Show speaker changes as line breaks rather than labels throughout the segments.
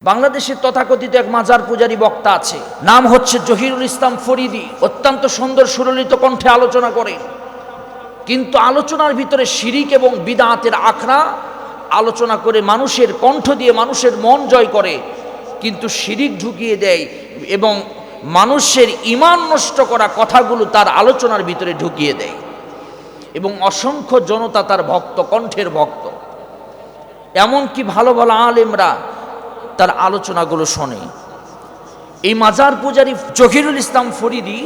বাংলাদেশের তথাকথিত এক মাজার পূজারী বক্তা আছে, নাম হচ্ছে জহিরুল ইসলাম ফরিদি। অত্যন্ত সুন্দর সুললিত কণ্ঠে আলোচনা করে, কিন্তু আলোচনার ভিতরে শিরিক এবং বিদআতের আখড়া আলোচনা করে মানুষের কণ্ঠ দিয়ে মানুষের মন জয় করে, কিন্তু শিরিক ঢুকিয়ে দেয় এবং মানুষের ঈমান নষ্ট করা কথাগুলো তার আলোচনার ভিতরে ঢুকিয়ে দেয় এবং অসংখ্য জনতা তার ভক্ত, কণ্ঠের ভক্ত। এমনকি ভালো ভালো আলেমরা তার আলোচনাগুলো শোনে। এই মাজার পূজারী জহিরুল ইসলাম ফরিদি,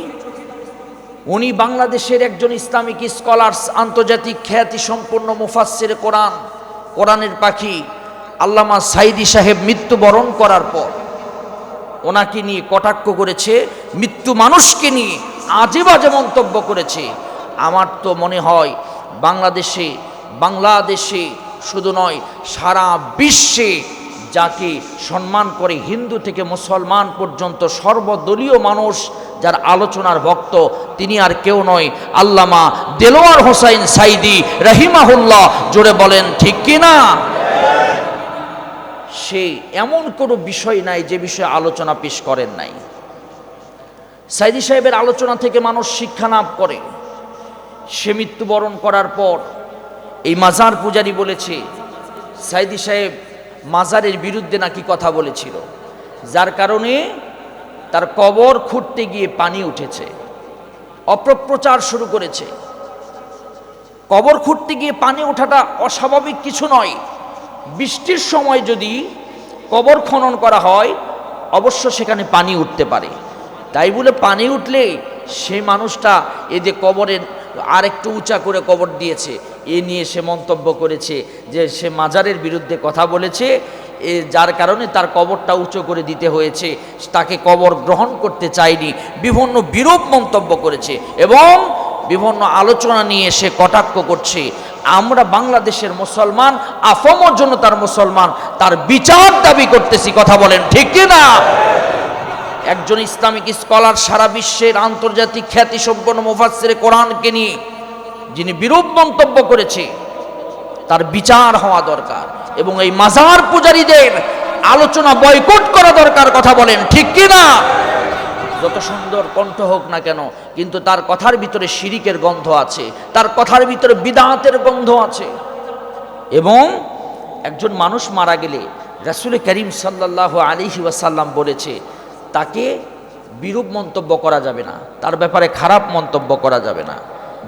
উনি বাংলাদেশের একজন ইসলামিক স্কলার্স, আন্তর্জাতিক খ্যাতি সম্পন্ন মুফাসসির কোরআন, কোরআনের পাখি আল্লামা সাইদি সাহেব মৃত্যুবরণ করার পর ওনাকে নিয়ে কটাক্ষ করেছে, মৃত্যু মানুষকে নিয়ে আজে বাজে মন্তব্য করেছে। আমার তো মনে হয় বাংলাদেশে শুধু নয়, সারা বিশ্বে যাকে সম্মান করে হিন্দু থেকে মুসলমান পর্যন্ত সর্বদলীয় মানুষ যার আলোচনার ভক্ত, তিনি আর কেউ নয়, আল্লামা দেলোয়ার হোসাইন সাইদি রাহিমাহুল্লাহ। জোরে বলেন ঠিক কিনা? সে এমন কোনো বিষয় নাই যে বিষয়ে আলোচনা পেশ করেন নাই। সাইদি সাহেবের আলোচনা থেকে মানুষ শিক্ষা লাভ করে। সে মৃত্যুবরণ করার পর এই মাজার পূজারী বলেছে, সাইদি সাহেব মাজারের বিরুদ্ধে নাকি কথা বলেছিল, যার কারণে তার কবর খুঁড়তে গিয়ে পানি উঠেছে। অপপ্রচার শুরু করেছে। কবর খুঁড়তে গিয়ে পানি ওঠাটা অস্বাভাবিক কিছু নয়। বৃষ্টির সময় যদি কবর খনন করা হয়, অবশ্য সেখানে পানি উঠতে পারে। তাই বলে পানি উঠলে সেই মানুষটা এই যে কবরের আরেকটু উঁচা করে কবর দিয়েছে, এ নিয়ে সে মন্তব্য করেছে যে সে মাজারের বিরুদ্ধে কথা বলেছে, যার কারণে তার কবরটা উঁচু করে দিতে হয়েছে, তাকে কবর গ্রহণ করতে চায়নি, বিভিন্ন বিরূপ মন্তব্য করেছে এবং বিভিন্ন আলোচনা নিয়ে সে কটাক্ষ করছে। আমরা বাংলাদেশের মুসলমান, আফমর জন্য তার মুসলমান, তার বিচার দাবি করতেছি। কথা বলেন ঠিক কিনা? একজন ইসলামিক স্কলার, সারা বিশ্বের আন্তর্জাতিক খ্যাতি সম্পন্ন মুফাসসির কোরআনকে নিয়ে যিনি বিরূপ মন্তব্য করেছে, তার বিচার হওয়া দরকার এবং এই মাজার পূজারীদের আলোচনা বয়কট করা দরকার। কথা বলেন ঠিক কিনা? যত সুন্দর কণ্ঠ হোক না কেন, কিন্তু তার কথার ভিতরে শিরিকের গন্ধ আছে, তার কথার ভিতরে বিদআতের গন্ধ আছে। এবং একজন মানুষ মারা গেলে রাসূল করিম সাল্লাল্লাহু আলাইহি ওয়াসাল্লাম বলেছে, তাকে বিরূপ মন্তব্য করা যাবে না, তার ব্যাপারে খারাপ মন্তব্য করা যাবে না।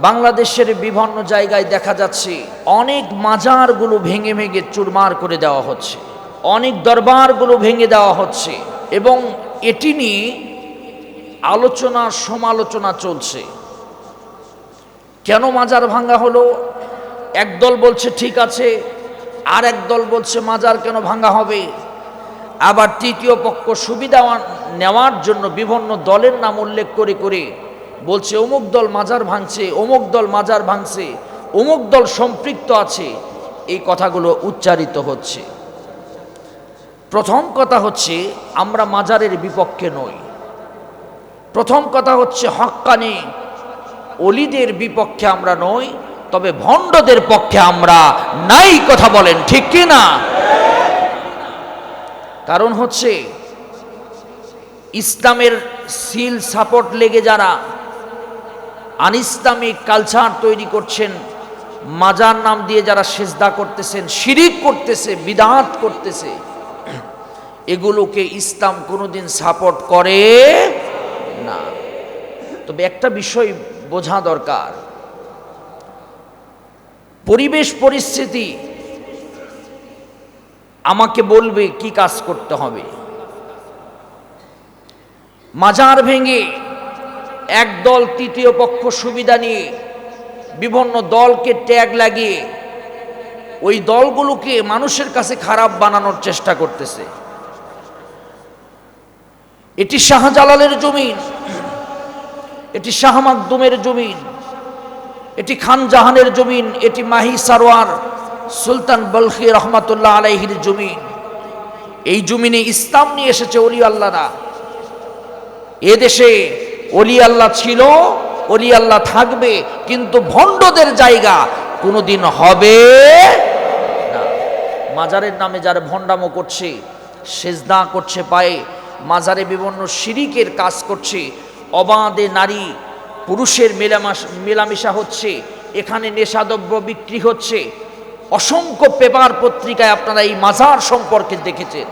বাংলাদেশের বিভিন্ন জায়গায় দেখা যাচ্ছে অনেক মাজারগুলো ভেঙে ভেঙে চুরমার করে দেওয়া হচ্ছে, অনেক দরবারগুলো ভেঙে দেওয়া হচ্ছে এবং এটি নিয়ে আলোচনা সমালোচনা চলছে। কেন মাজার ভাঙা হলো? একদল বলছে ঠিক আছে, আর একদল বলছে মাজার কেন ভাঙা হবে। আবার তৃতীয় পক্ষ সুবিধা নেওয়ার জন্য বিভিন্ন দলের নাম উল্লেখ করে করে বলছে অমুক দল মাজার ভাঙছে, অমুক দল মাজার ভাঙছে, অমুক দল সম্পৃক্ত আছে। এই কথাগুলো উচ্চারিত হচ্ছে। প্রথম কথা হচ্ছে, আমরা মাজারের বিপক্ষে নই। প্রথম কথা হচ্ছে, হক্কানি ওলিদের বিপক্ষে আমরা নই, তবে ভণ্ডদের পক্ষে আমরা নাই। কথা বলেন ঠিক কিনা? কারণ হচ্ছে, ইসলামের সিল সাপোর্ট লেগে যারা আনইসলামিক কালচার তৈরি করছেন, মাজার নাম দিয়ে যারা সেজদা করতেছেন, শিরিক করতেছে, বিদআত করতেছে, এগুলোকে ইসলাম কোনোদিন সাপোর্ট করে না। তবে একটা বিষয় বোঝা দরকার, পরিবেশ পরিস্থিতি আমাকে বলবে কি কাজ করতে হবে। মাজার ভেঙে একদল তৃতীয় পক্ষ সুবিধা নিয়ে বিভিন্ন দলকে ট্যাগ লাগিয়ে ওই দলগুলোকে মানুষের কাছে খারাপ বানানোর চেষ্টা করতেছে। এটি শাহজালালের জমিন, এটি শাহ মাকদুমের জমিন, এটি খান জাহানের জমিন, এটি মাহি সারোয়ার সুলতান বলখি রহমাতুল্লাহ আলাইহির জমিন। এই জমিনে ইসলাম নিয়ে এসেছে ওলি আল্লাহরা। এদেশে ওলি আল্লাহ ছিল, ওলি আল্লাহ থাকবে, কিন্তু ভণ্ডদের জায়গা কোনোদিন হবে না। মাজারের নামে যারা ভণ্ডামো করছে, সেজদা করছে পায়ে, মাজারে বিভিন্ন শিরিকের কাজ করছে, অবাধে নারী পুরুষের মেলামেশা হচ্ছে, এখানে নেশাদ্রব্য বিক্রি হচ্ছে। অসংখ্য পেপার পত্রিকায় আপনারা এই মাজার সম্পর্কে দেখেছেন।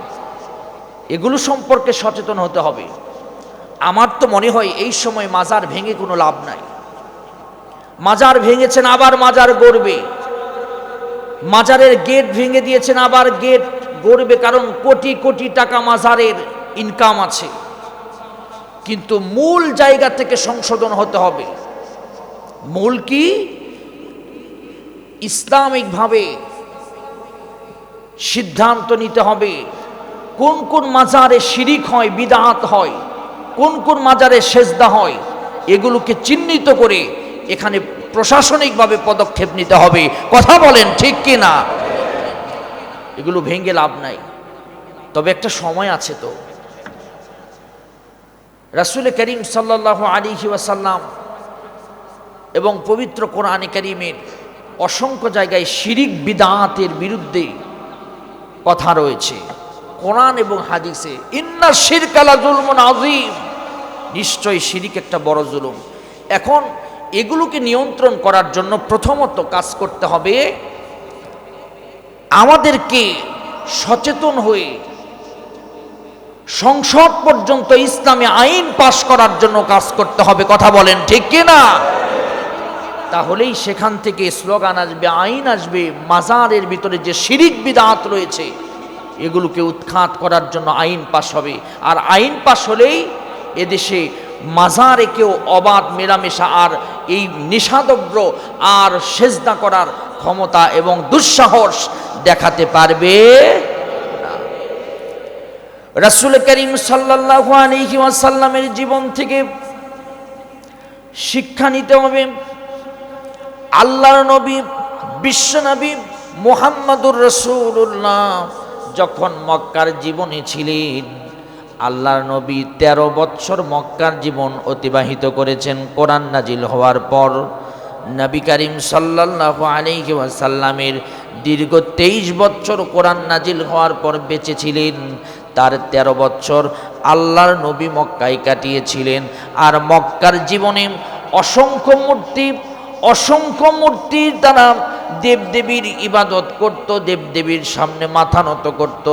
এগুলো সম্পর্কে সচেতন হতে হবে। আমার তো মনে হয় এই সময় মাজার ভেঙে কোনো লাভ নাই। মাজার ভেঙেছেন, আবার মাজার গড়বে। মাজারের গেট ভেঙে দিয়েছেন, আবার গেট গড়বে, কারণ কোটি কোটি টাকা মাজারের ইনকাম আছে। কিন্তু মূল জায়গা থেকে সংশোধন হতে হবে। মূল কি? ইসলামিকভাবে সিদ্ধান্ত নিতে হবে কোন কোন মাজারে শিরিক হয়, বিদআত হয়, কোন কোন মাজারে সেজদা হয়, এগুলোকে চিহ্নিত করে এখানে প্রশাসনিকভাবে পদক্ষেপ নিতে হবে। কথা বলেন ঠিক কি না? এগুলো ভেঙে লাভ নাই। তবে একটা সময় আছে তো। রাসূল করিম সাল্লাল্লাহু আলাইহি ওয়াসাল্লাম এবং পবিত্র কোরআনে কারীমের অসংখ্য জায়গায় শিরিক বিদআতের বিরুদ্ধে কথা রয়েছে। কোরআন এবং হাদিসে ইন্না শিরকা লাযুলমুন আযীম, নিশ্চয়ই শিরিক একটা বড় জুলুম। এখন এগুলোকে নিয়ন্ত্রণ করার জন্য প্রথমত কাজ করতে হবে আমাদেরকে সচেতন হয়ে সংসদ পর্যন্ত ইসলামী আইন পাশ করার জন্য কাজ করতে হবে। কথা বলেন ঠিক কি না? তাহলেই সেখান থেকে স্লোগান আসবে, আইন আসবে। মাজারের ভিতরে যে শিরিক বিদআত রয়েছে এগুলোকে উৎখাত করার জন্য আইন পাশ হবে। আর আইন পাশ হলেই এদেশে মাজারে কেউ অবাধ মেলামেশা আর এই নিষাদ্রব্য আর সেজদা করার ক্ষমতা এবং দুঃসাহস দেখাতে পারবে না। রাসূল করিম সাল্লাল্লাহু আলাইহি ওয়াসাল্লামের জীবন থেকে শিক্ষা নিতে হবে। আল্লাহর নবী, বিশ্ব নবী মুহাম্মদুর রাসূলুল্লাহ যখন মক্কার জীবনে ছিলেন, আল্লাহর নবী 13 বছর মক্কার জীবন অতিবাহিত করেছেন। কোরআন নাজিল হওয়ার পর নবী করিম সাল্লাল্লাহু আলাইহি ওয়াসাল্লামের দীর্ঘ 23 বছর কোরআন নাজিল হওয়ার পর বেঁচে ছিলেন। তার 13 বছর আল্লাহর নবী মক্কায় কাটিয়েছিলেন। আর মক্কার জীবনে অসংখ্য মূর্তির দ্বারা দেবদেবীর ইবাদত করত, দেবদেবীর সামনে মাথা নত করত।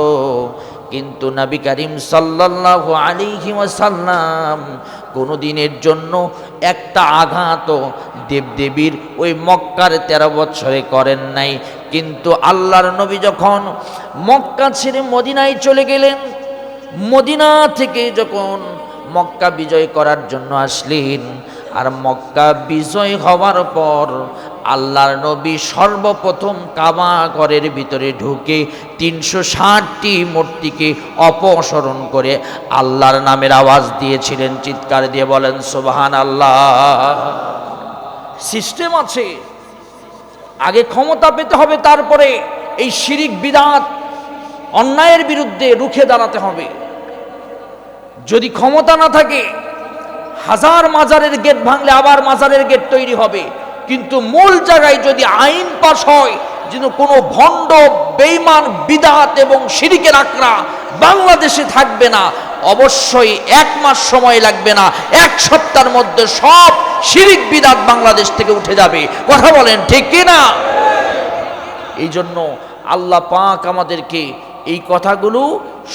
কিন্তু নবী করিম সাল্লাল্লাহু আলাইহি ওয়াসাল্লাম কোনো দিনের জন্য একটা আঘাত দেবদেবীর ওই মক্কার 13 বছরে করেন নাই। কিন্তু আল্লাহর নবী যখন মক্কা ছেড়ে মদিনায় চলে গেলেন, মদিনা থেকে যখন মক্কা বিজয় করার জন্য আসলেন, আর মক্কা বিজয় হওয়ার পর আল্লাহর নবী সর্বপ্রথম কাবা ঘরের ভিতরে ঢুকে 360টি মূর্তিকে অপসারণ করে আল্লাহর নামের আওয়াজ দিয়েছিলেন। চিৎকার দিয়ে বলেন সুবহানাল্লাহ। সিস্টেম আছে, আগে ক্ষমতা পেতে হবে, তারপরে এই শিরিক বিদআত অন্যায়ের বিরুদ্ধে রুখে দাঁড়াতে হবে। যদি ক্ষমতা না থাকে, হাজার মাজারের গেট ভাঙলে আবার মাজারের গেট তৈরি হবে। কিন্তু মূল জায়গায় যদি আইন পাশ হয় যেন কোনো ভণ্ড, বেঈমান, বিদআত এবং শিরিকের আকড়া বাংলাদেশে থাকবে না, অবশ্যই 1 মাস সময় লাগবে না, 1 সপ্তাহের মধ্যে সব শিরিক বিদআত বাংলাদেশ থেকে উঠে যাবে। কথা বলেন ঠিক কি না? এই জন্য আল্লাহ পাক আমাদেরকে এই কথাগুলো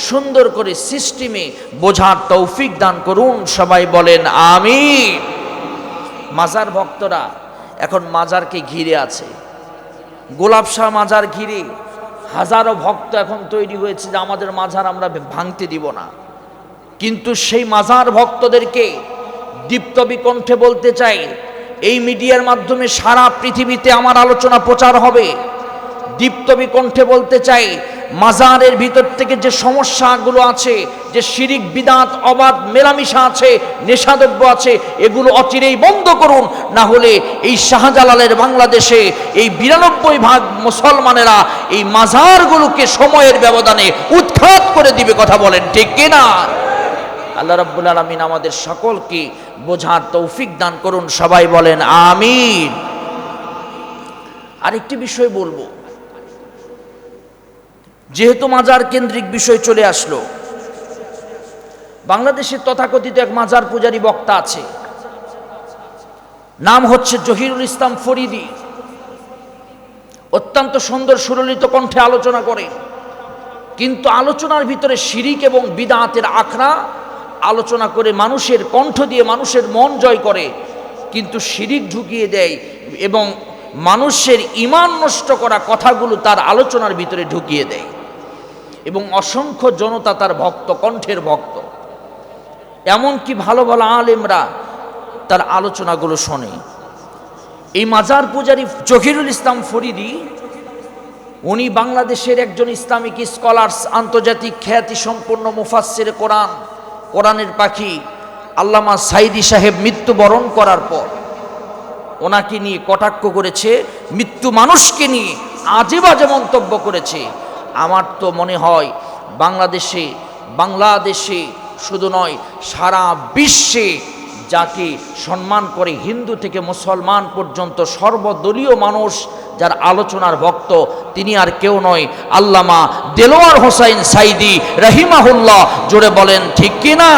সুন্দর করে সিস্টেমে বোঝার তৌফিক দান করুন। সবাই বলেন আমিন। মাজার ভক্তরা এখন মাজারকে ঘিরে আছে, গোলাপ শাহ মাজার ঘিরে হাজারো ভক্ত এখন তৈরি হয়েছে যে আমাদের মাজার আমরা ভাঙতে দিব না। কিন্তু সেই মাজার ভক্তদেরকে দীপ্তবি কণ্ঠে বলতে চাই, এই মিডিয়ার মাধ্যমে সারা পৃথিবীতে আমার আলোচনা প্রচার হবে। দীপ্তবি কণ্ঠে বলতে চাই, মাজারের ভিতর থেকে যে সমস্যাগুলো আছে, যে শিরিক বিদআত অবাধ মেলামেশা আছে, নেশাদ্রব্য আছে, এগুলো অচিরেই বন্ধ করুন। না হলে এই শাহজালালের বাংলাদেশে এই 92% মুসলমানেরা এই মাজারগুলোকে সময়ের ব্যবধানে উৎখাত করে দিবে। কথা বলেন ঠিক কিনা? আল্লাহ রাব্বুল আলামিন আমাদের সকলকে বোঝার তৌফিক দান করুন। সবাই বলেন আমিন। আরেকটি বিষয় বলবো, যেহেতু মাজার কেন্দ্রিক বিষয় চলে আসলো, বাংলাদেশের তথাকথিত এক মাজার পূজারী বক্তা আছে, নাম হচ্ছে জহিরুল ইসলাম ফরিদি। অত্যন্ত সুন্দর সুললিত কণ্ঠে আলোচনা করে, কিন্তু আলোচনার ভিতরে শিরিক এবং বিদআতের আখড়া আলোচনা করে মানুষের কণ্ঠ দিয়ে মানুষের মন জয় করে, কিন্তু শিরিক ঢুকিয়ে দেয় এবং মানুষের ঈমান নষ্ট করা কথাগুলো তার আলোচনার ভিতরে ঢুকিয়ে দেয়, এবং অসংখ্য জনতা তার ভক্ত, কণ্ঠের ভক্ত। এমনকি ভালো ভালো আলেমরা তার আলোচনাগুলো শোনে। এই মাজার পূজারী জহিরুল ইসলাম ফরিদি, উনি বাংলাদেশের একজন ইসলামিক স্কলার্স, আন্তর্জাতিক খ্যাতি সম্পন্ন মুফাসসির কোরআন, কোরআনের পাখি আল্লামা সাইদি সাহেব মৃত্যুবরণ করার পর ওনাকে নিয়ে কটাক্ষ করেছে, মৃত্যু মানুষকে নিয়ে আজে বাজে মন্তব্য করেছে। আমার তো মনে হয় বাংলাদেশে শুধু নয়, সারা বিশ্বে যাকে সম্মান করে হিন্দু থেকে মুসলমান পর্যন্ত সর্বদলীয় মানুষ যার আলোচনার ভক্ত, তিনি আর কেউ নয় আল্লামা দেলোয়ার হোসাইন সাইদি রাহিমাহুল্লাহ। জোরে বলেন ঠিক কিনা?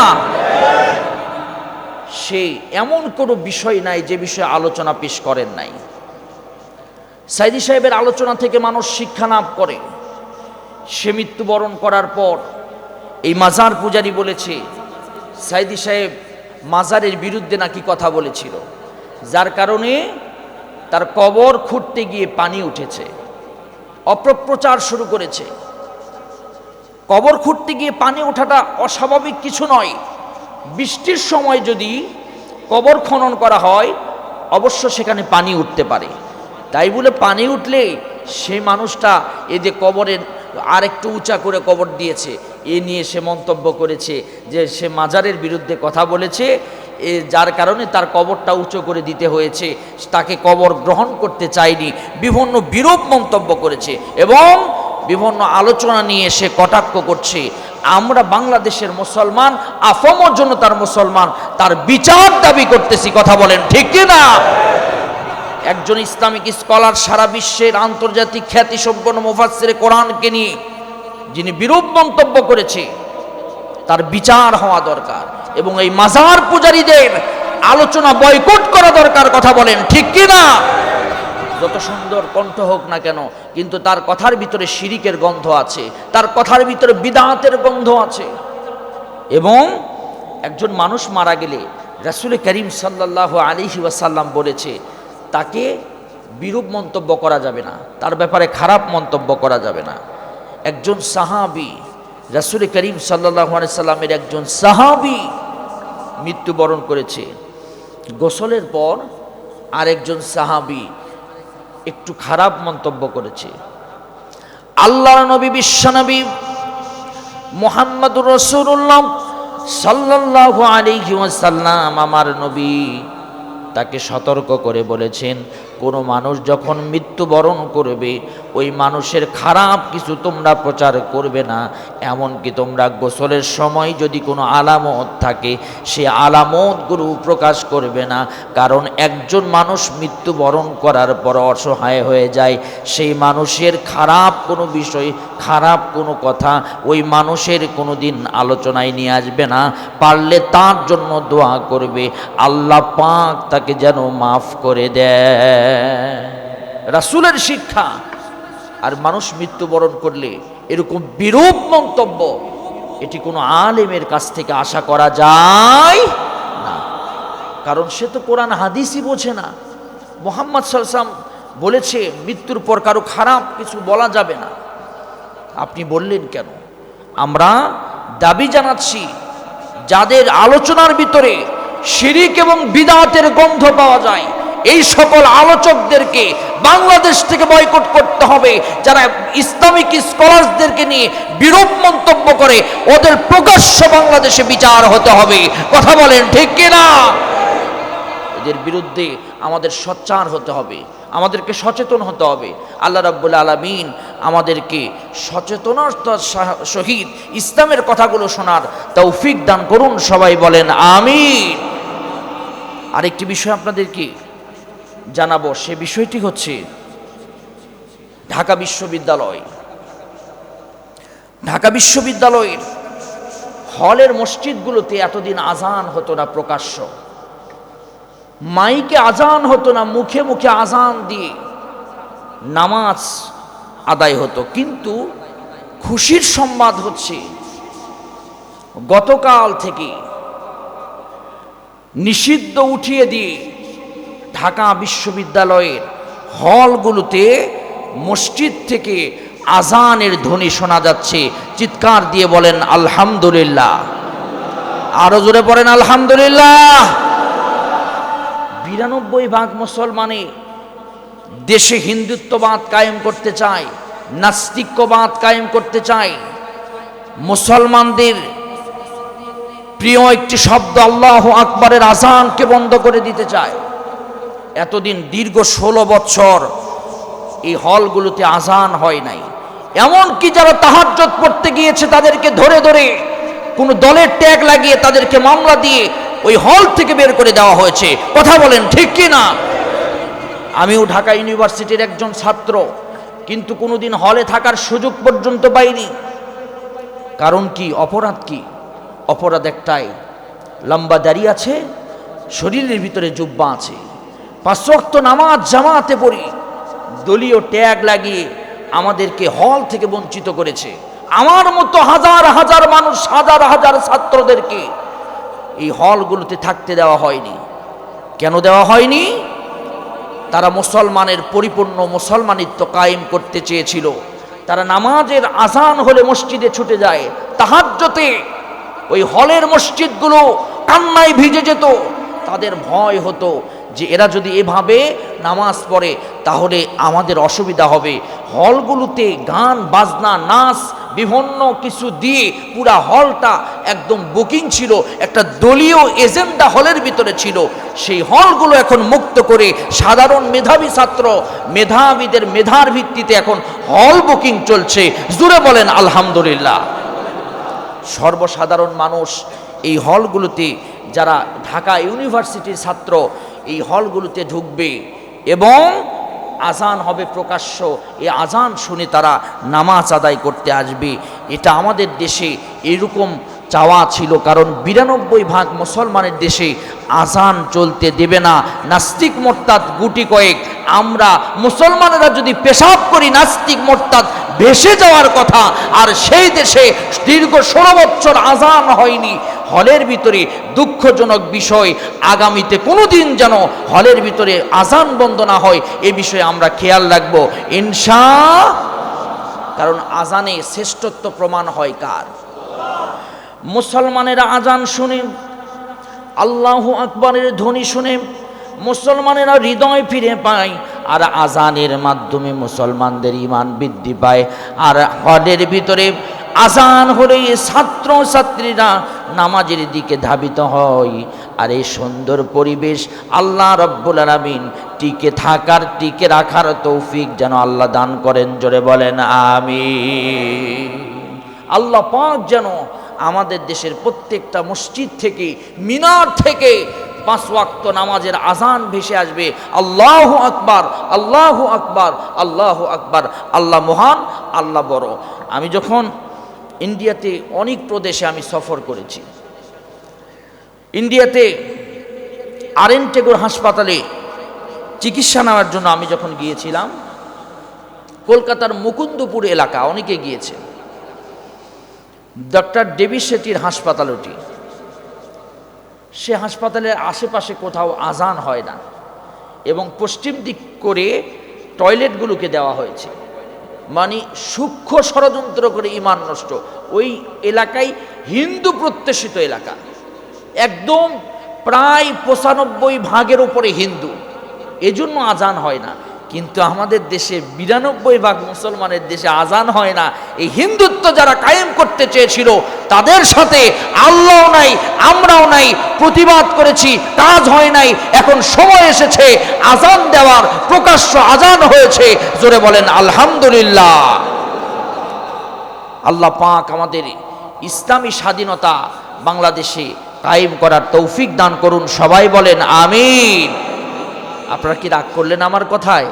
সে এমন কোনো বিষয় নাই যে বিষয়ে আলোচনা পেশ করেন নাই। সাইদি সাহেবের আলোচনা থেকে মানুষ শিক্ষা লাভ করে। সে মৃত্যুবরণ করার পর এই মাজার পূজারী বলেছে সাইদি সাহেব মাজারের বিরুদ্ধে নাকি কথা বলেছিল, যার কারণে তার কবর খুঁড়তে গিয়ে পানি উঠেছে। অপপ্রচার শুরু করেছে। কবর খুঁড়তে গিয়ে পানি ওঠাটা অস্বাভাবিক কিছু নয়। বৃষ্টির সময় যদি কবর খনন করা হয় অবশ্য সেখানে পানি উঠতে পারে। তাই বলে পানি উঠলে সেই মানুষটা এই যে কবরের আর একটু উঁচা করে কবর দিয়েছে, এ নিয়ে সে মন্তব্য করেছে যে সে মাজারের বিরুদ্ধে কথা বলেছে, যার কারণে তার কবরটা উঁচু করে দিতে হয়েছে, তাকে কবর গ্রহণ করতে চায়নি, বিভিন্ন বিরূপ মন্তব্য করেছে এবং বিভিন্ন আলোচনা নিয়ে সে কটাক্ষ করছে। আমরা বাংলাদেশের মুসলমান, আফম জনতার মুসলমান, তার বিচার দাবি করতেছি। কথা বলেন ঠিক কিনা? একজন ইসলামিক স্কলার, সারা বিশ্বের আন্তর্জাতিক খ্যাতি সম্পন্ন মুফাসসির কোরআনকে নিয়ে যিনি বিরূপ মন্তব্য করেছে, তার বিচার হওয়া দরকার এবং এই মাজার পূজারীদের আলোচনা বয়কট করা দরকার। কথা বলেন ঠিক কিনা? যত সুন্দর কণ্ঠ হোক না কেন, কিন্তু তার কথার ভিতরে শিরিকের গন্ধ আছে, তার কথার ভিতরে বিদআতের গন্ধ আছে। এবং একজন মানুষ মারা গেলে রাসূল করিম সাল্লাল্লাহু আলাইহি ওয়াসাল্লাম বলেছে তাকে বিরূপ মন্তব্য করা যাবে না, তার ব্যাপারে খারাপ মন্তব্য করা যাবে না। একজন সাহাবী, রাসূল করিম সাল্লাল্লাহু আলাইহি সাল্লামের একজন সাহাবী মৃত্যুবরণ করেছে। গোসলের পর আরেকজন সাহাবী একটু খারাপ মন্তব্য করেছে। আল্লাহর নবী, বিশ্বনবী মুহাম্মদুর রাসূলুল্লাহ সাল্লাল্লাহু আলাইহি ওয়াসাল্লাম, আমার নবী, তাকে সতর্ক করে বলেছেন, কোনো মানুষ যখন মৃত্যুবরণ করবে ওই মানুষের খারাপ কিছু তোমরা প্রচার করবে না। এমনকি তোমরা গোসলের সময় যদি কোনো আলামত থাকে সে আলামতগুলো প্রকাশ করবে না। কারণ একজন মানুষ মৃত্যুবরণ করার পর অসহায় হয়ে যায়, সেই মানুষের খারাপ কোনো বিষয়, খারাপ কোনো কথা ওই মানুষের কোনো দিন আলোচনায় নিয়ে আসবে না। পারলে তার জন্য দোয়া করবে, আল্লাহ পাক তাকে যেন মাফ করে দেয়। রাসূলের শিক্ষা। আর মানুষ মৃত্যুবরণ করলে এরকম বিরূপ মন্তব্য, এটি কোনো আলেমের কাছ থেকে আশা করা যায় না। কারণ সে তো কোরআন হাদিসই বোঝে না। মুহাম্মদ সাল্লাল্লাহু আলাইহি ওয়াসাল্লাম বলেছে মৃত্যুর পর কারো খারাপ কিছু বলা যাবে না। আপনি বললেন কেন? আমরা দাবি জানাচ্ছি যাদের আলোচনার ভিতরে শিরিক এবং বিদআতের গন্ধ পাওয়া যায়, এই সকল আলোচকদেরকে বাংলাদেশ থেকে বয়কট করতে হবে। যারা ইসলামিক স্কলারসদেরকে নিয়ে বিরূপ মন্তব্য করে ওদের প্রকাশ্য বাংলাদেশে বিচার হতে হবে। কথা বলেন ঠিক কিনা? এদের বিরুদ্ধে আমাদের সোচ্চার হতে হবে, আমাদেরকে সচেতন হতে হবে। আল্লাহ রাব্বুল আলামিন আমাদেরকে সচেতনতার সহিত ইসলামের কথাগুলো শোনার তৌফিক দান করুন। সবাই বলেন আমিন। আরেকটি বিষয় আপনাদেরকে জানাবো, সে বিষয়টি হচ্ছে ঢাকা বিশ্ববিদ্যালয়। ঢাকা বিশ্ববিদ্যালয়ের হলের মসজিদগুলোতে এতদিন আজান হতো না প্রকাশ্য, মাইকে আজান হতো না, মুখে মুখে আজান দিয়ে নামাজ আদায় হতো। কিন্তু খুশির সংবাদ হচ্ছে গতকাল থেকে নিষিদ্ধ উঠিয়ে দিয়ে ঢাকা বিশ্ববিদ্যালয়ের হলগুলোতে মসজিদ থেকে আজানের ধ্বনি শোনা যাচ্ছে। চিৎকার দিয়ে বলেন আলহামদুলিল্লাহ, আরো জোরে পড়েন আলহামদুলিল্লাহ। 92% মুসলমানে দেশে হিন্দুত্ববাদ কায়েম করতে চায়, নাস্তিক্যবাদ কায়েম করতে চায়। মুসলমানদের প্রিয় একটি শব্দ আল্লাহু আকবারের আজানকে বন্ধ করে দিতে চায়। এতদিন দীর্ঘ 16 বছর এই হলগুলোতে আজান হয় নাই। এমনকি যারা তাহাজ্জুদ পড়তে গিয়েছে তাদেরকে ধরে ধরে কোনো দলের ট্যাগ লাগিয়ে তাদেরকে মামলা দিয়ে ওই হল থেকে বের করে দেওয়া হয়েছে। কথা বলেন ঠিক কি না? আমিও ঢাকা ইউনিভার্সিটির একজন ছাত্র, কিন্তু কোনোদিন হলে থাকার সুযোগ পর্যন্ত পাইনি। কারণ কি? অপরাধ কি? অপরাধ একটাই, লম্বা দাড়ি আছে, শরীরের ভিতরে জুব্বা আছে, 5 ওয়াক্ত নামাজ জামাতে পড়ি, দলীয় ট্যাগ লাগিয়ে আমাদেরকে হল থেকে বঞ্চিত করেছে। আমার মতো হাজার হাজার মানুষ, হাজার হাজার ছাত্রদেরকে এই হলগুলোতে থাকতে দেওয়া হয়নি। কেন দেওয়া হয়নি? তারা মুসলমানের পরিপূর্ণ মুসলমানিত্ব কায়েম করতে চেয়েছিল। তারা নামাজের আজান হলে মসজিদে ছুটে যায়, তাহাজ্জুদে ওই হলের মসজিদগুলো কান্নায় ভিজে যেত। তাদের ভয় হতো যে এরা যদি এভাবে নামাজ পড়ে তাহলে আমাদের অসুবিধা হবে। হলগুলোতে গান বাজনা নাচ বিভিন্ন কিছু দিয়ে পুরা হলটা একদম বুকিং ছিল, একটা দলীয় এজেন্ডা হলের ভিতরে ছিল। সেই হলগুলো এখন মুক্ত করে সাধারণ মেধাবী ছাত্র, মেধাবীদের মেধার ভিত্তিতে এখন হল বুকিং চলছে। জোরে বলেন আলহামদুলিল্লাহ। সর্বসাধারণ মানুষ এই হলগুলোতে, যারা ঢাকা ইউনিভার্সিটির ছাত্র, এই হলগুলোতে ঢুকবে এবং আজান হবে প্রকাশ্য। এই আজান শুনে তারা নামাজ আদায় করতে আসবে। এটা আমাদের দেশে এরকম চাওয়া ছিল, কারণ 92% মুসলমানের দেশে আজান চলতে দেবে না নাস্তিক মোরতাদ গুটি কয়েক। আমরা মুসলমানেরা যদি পেশাব করি, নাস্তিক মোরতাদ ভেসে যাওয়ার কথা। আর সেই দেশে দীর্ঘ 16 বছর আজান হয়নি। হলের ভিতরে দুঃখজনক বিষয়, আগামীতে কোনোদিন যেন হলের ভিতরে আজান বন্ধ না হয় এ বিষয়ে আমরা খেয়াল রাখব ইনশাআল্লাহ। কারণ আজানে শ্রেষ্ঠত্ব প্রমাণ হয় কার? মুসলমানেরা আজান শুনে, আল্লাহু আকবরের ধ্বনি শুনে মুসলমানেরা হৃদয় ফিরে পায়, আর আজানের মাধ্যমে মুসলমানদের ঈমান বৃদ্ধি পায়। আর হলের ভিতরে আজান হলে ছাত্র ছাত্রীরা নামাজের দিকে ধাবিত হয়। আর এই সুন্দর পরিবেশ আল্লাহ রব্বুল আলামিন টিকে রাখার তৌফিক যেন আল্লাহ দান করেন। জোরে বলেন আমিন। আল্লাহ পাক যেন আমাদের দেশের প্রত্যেকটা মসজিদ থেকে, মিনার থেকে 5 ওয়াক্ত নামাজের আজান ভেসে আসবে। আল্লাহু আকবার, আল্লাহু আকবার, আল্লাহু আকবার। আল্লাহ মহান, আল্লাহ বড়। আমি যখন ইন্ডিয়াতে অনেক প্রদেশে আমি সফর করেছি। ইন্ডিয়াতে আর.এন. টেগোর হাসপাতালে চিকিৎসা নেওয়ার জন্য আমি যখন গিয়েছিলাম, কলকাতার মুকুন্দপুর এলাকা, অনেকে গিয়েছে, ডক্টর ডেভিড শেঠির হাসপাতাল ওটি। সে হাসপাতালের আশেপাশে কোথাও আজান হয় না এবং পশ্চিম দিক করে টয়লেটগুলোকে দেওয়া হয়েছে। মানে সূক্ষ্ম ষড়যন্ত্র করে ঈমান নষ্ট। ওই এলাকায় হিন্দু প্রত্যাশিত এলাকা, একদম প্রায় 95% উপরে হিন্দু, এজন্য আজান হয় না। কিন্তু আমাদের দেশে 92% মুসলমানের দেশে আজান হয় না। এই হিন্দুত্ব যারা কায়েম করতে চেয়েছিল তাদের সাথে আল্লাহও নাই, আমরাও নাই, প্রতিবাদ করেছি, কাজ হয় নাই। এখন সময় এসেছে আজান দেওয়ার, প্রকাশ্য আজান হয়েছে। জোরে বলেন আলহামদুলিল্লাহ। আল্লাহ পাক আমাদের ইসলামী স্বাধীনতা বাংলাদেশে কায়েম করার তৌফিক দান করুন। সবাই বলেন আমিন। আপনারা কি রাগ করলেন আমার কথায়?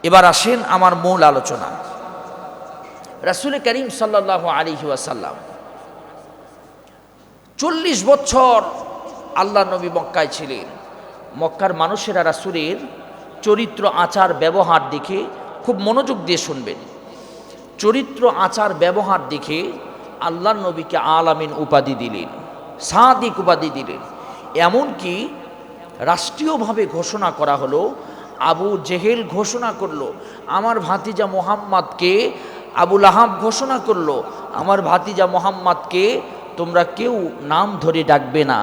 এবার আসেন আমার মূল আলোচনা। রাসূল করিম সাল্লাল্লাহু আলাইহি ওয়াসাল্লাম 40 বছর আল্লাহ নবী মক্কায় ছিলেন। মক্কার মানুষেরা রাসূলের চরিত্র আচার ব্যবহার দেখে, খুব মনোযোগ দিয়ে শুনবেন, চরিত্র আচার ব্যবহার দেখে আল্লাহ নবীকে আল আমিন উপাধি দিলেন, সাদিক উপাধি দিলেন। এমনকি রাষ্ট্রীয়ভাবে ঘোষণা করা হলো, আবু জেহেল ঘোষণা করলো আমার ভাতিজা মুহাম্মাদকে, আবু লাহাব ঘোষণা করলো আমার ভাতিজা মুহাম্মাদকে তোমরা কেউ নাম ধরে ডাকবে না,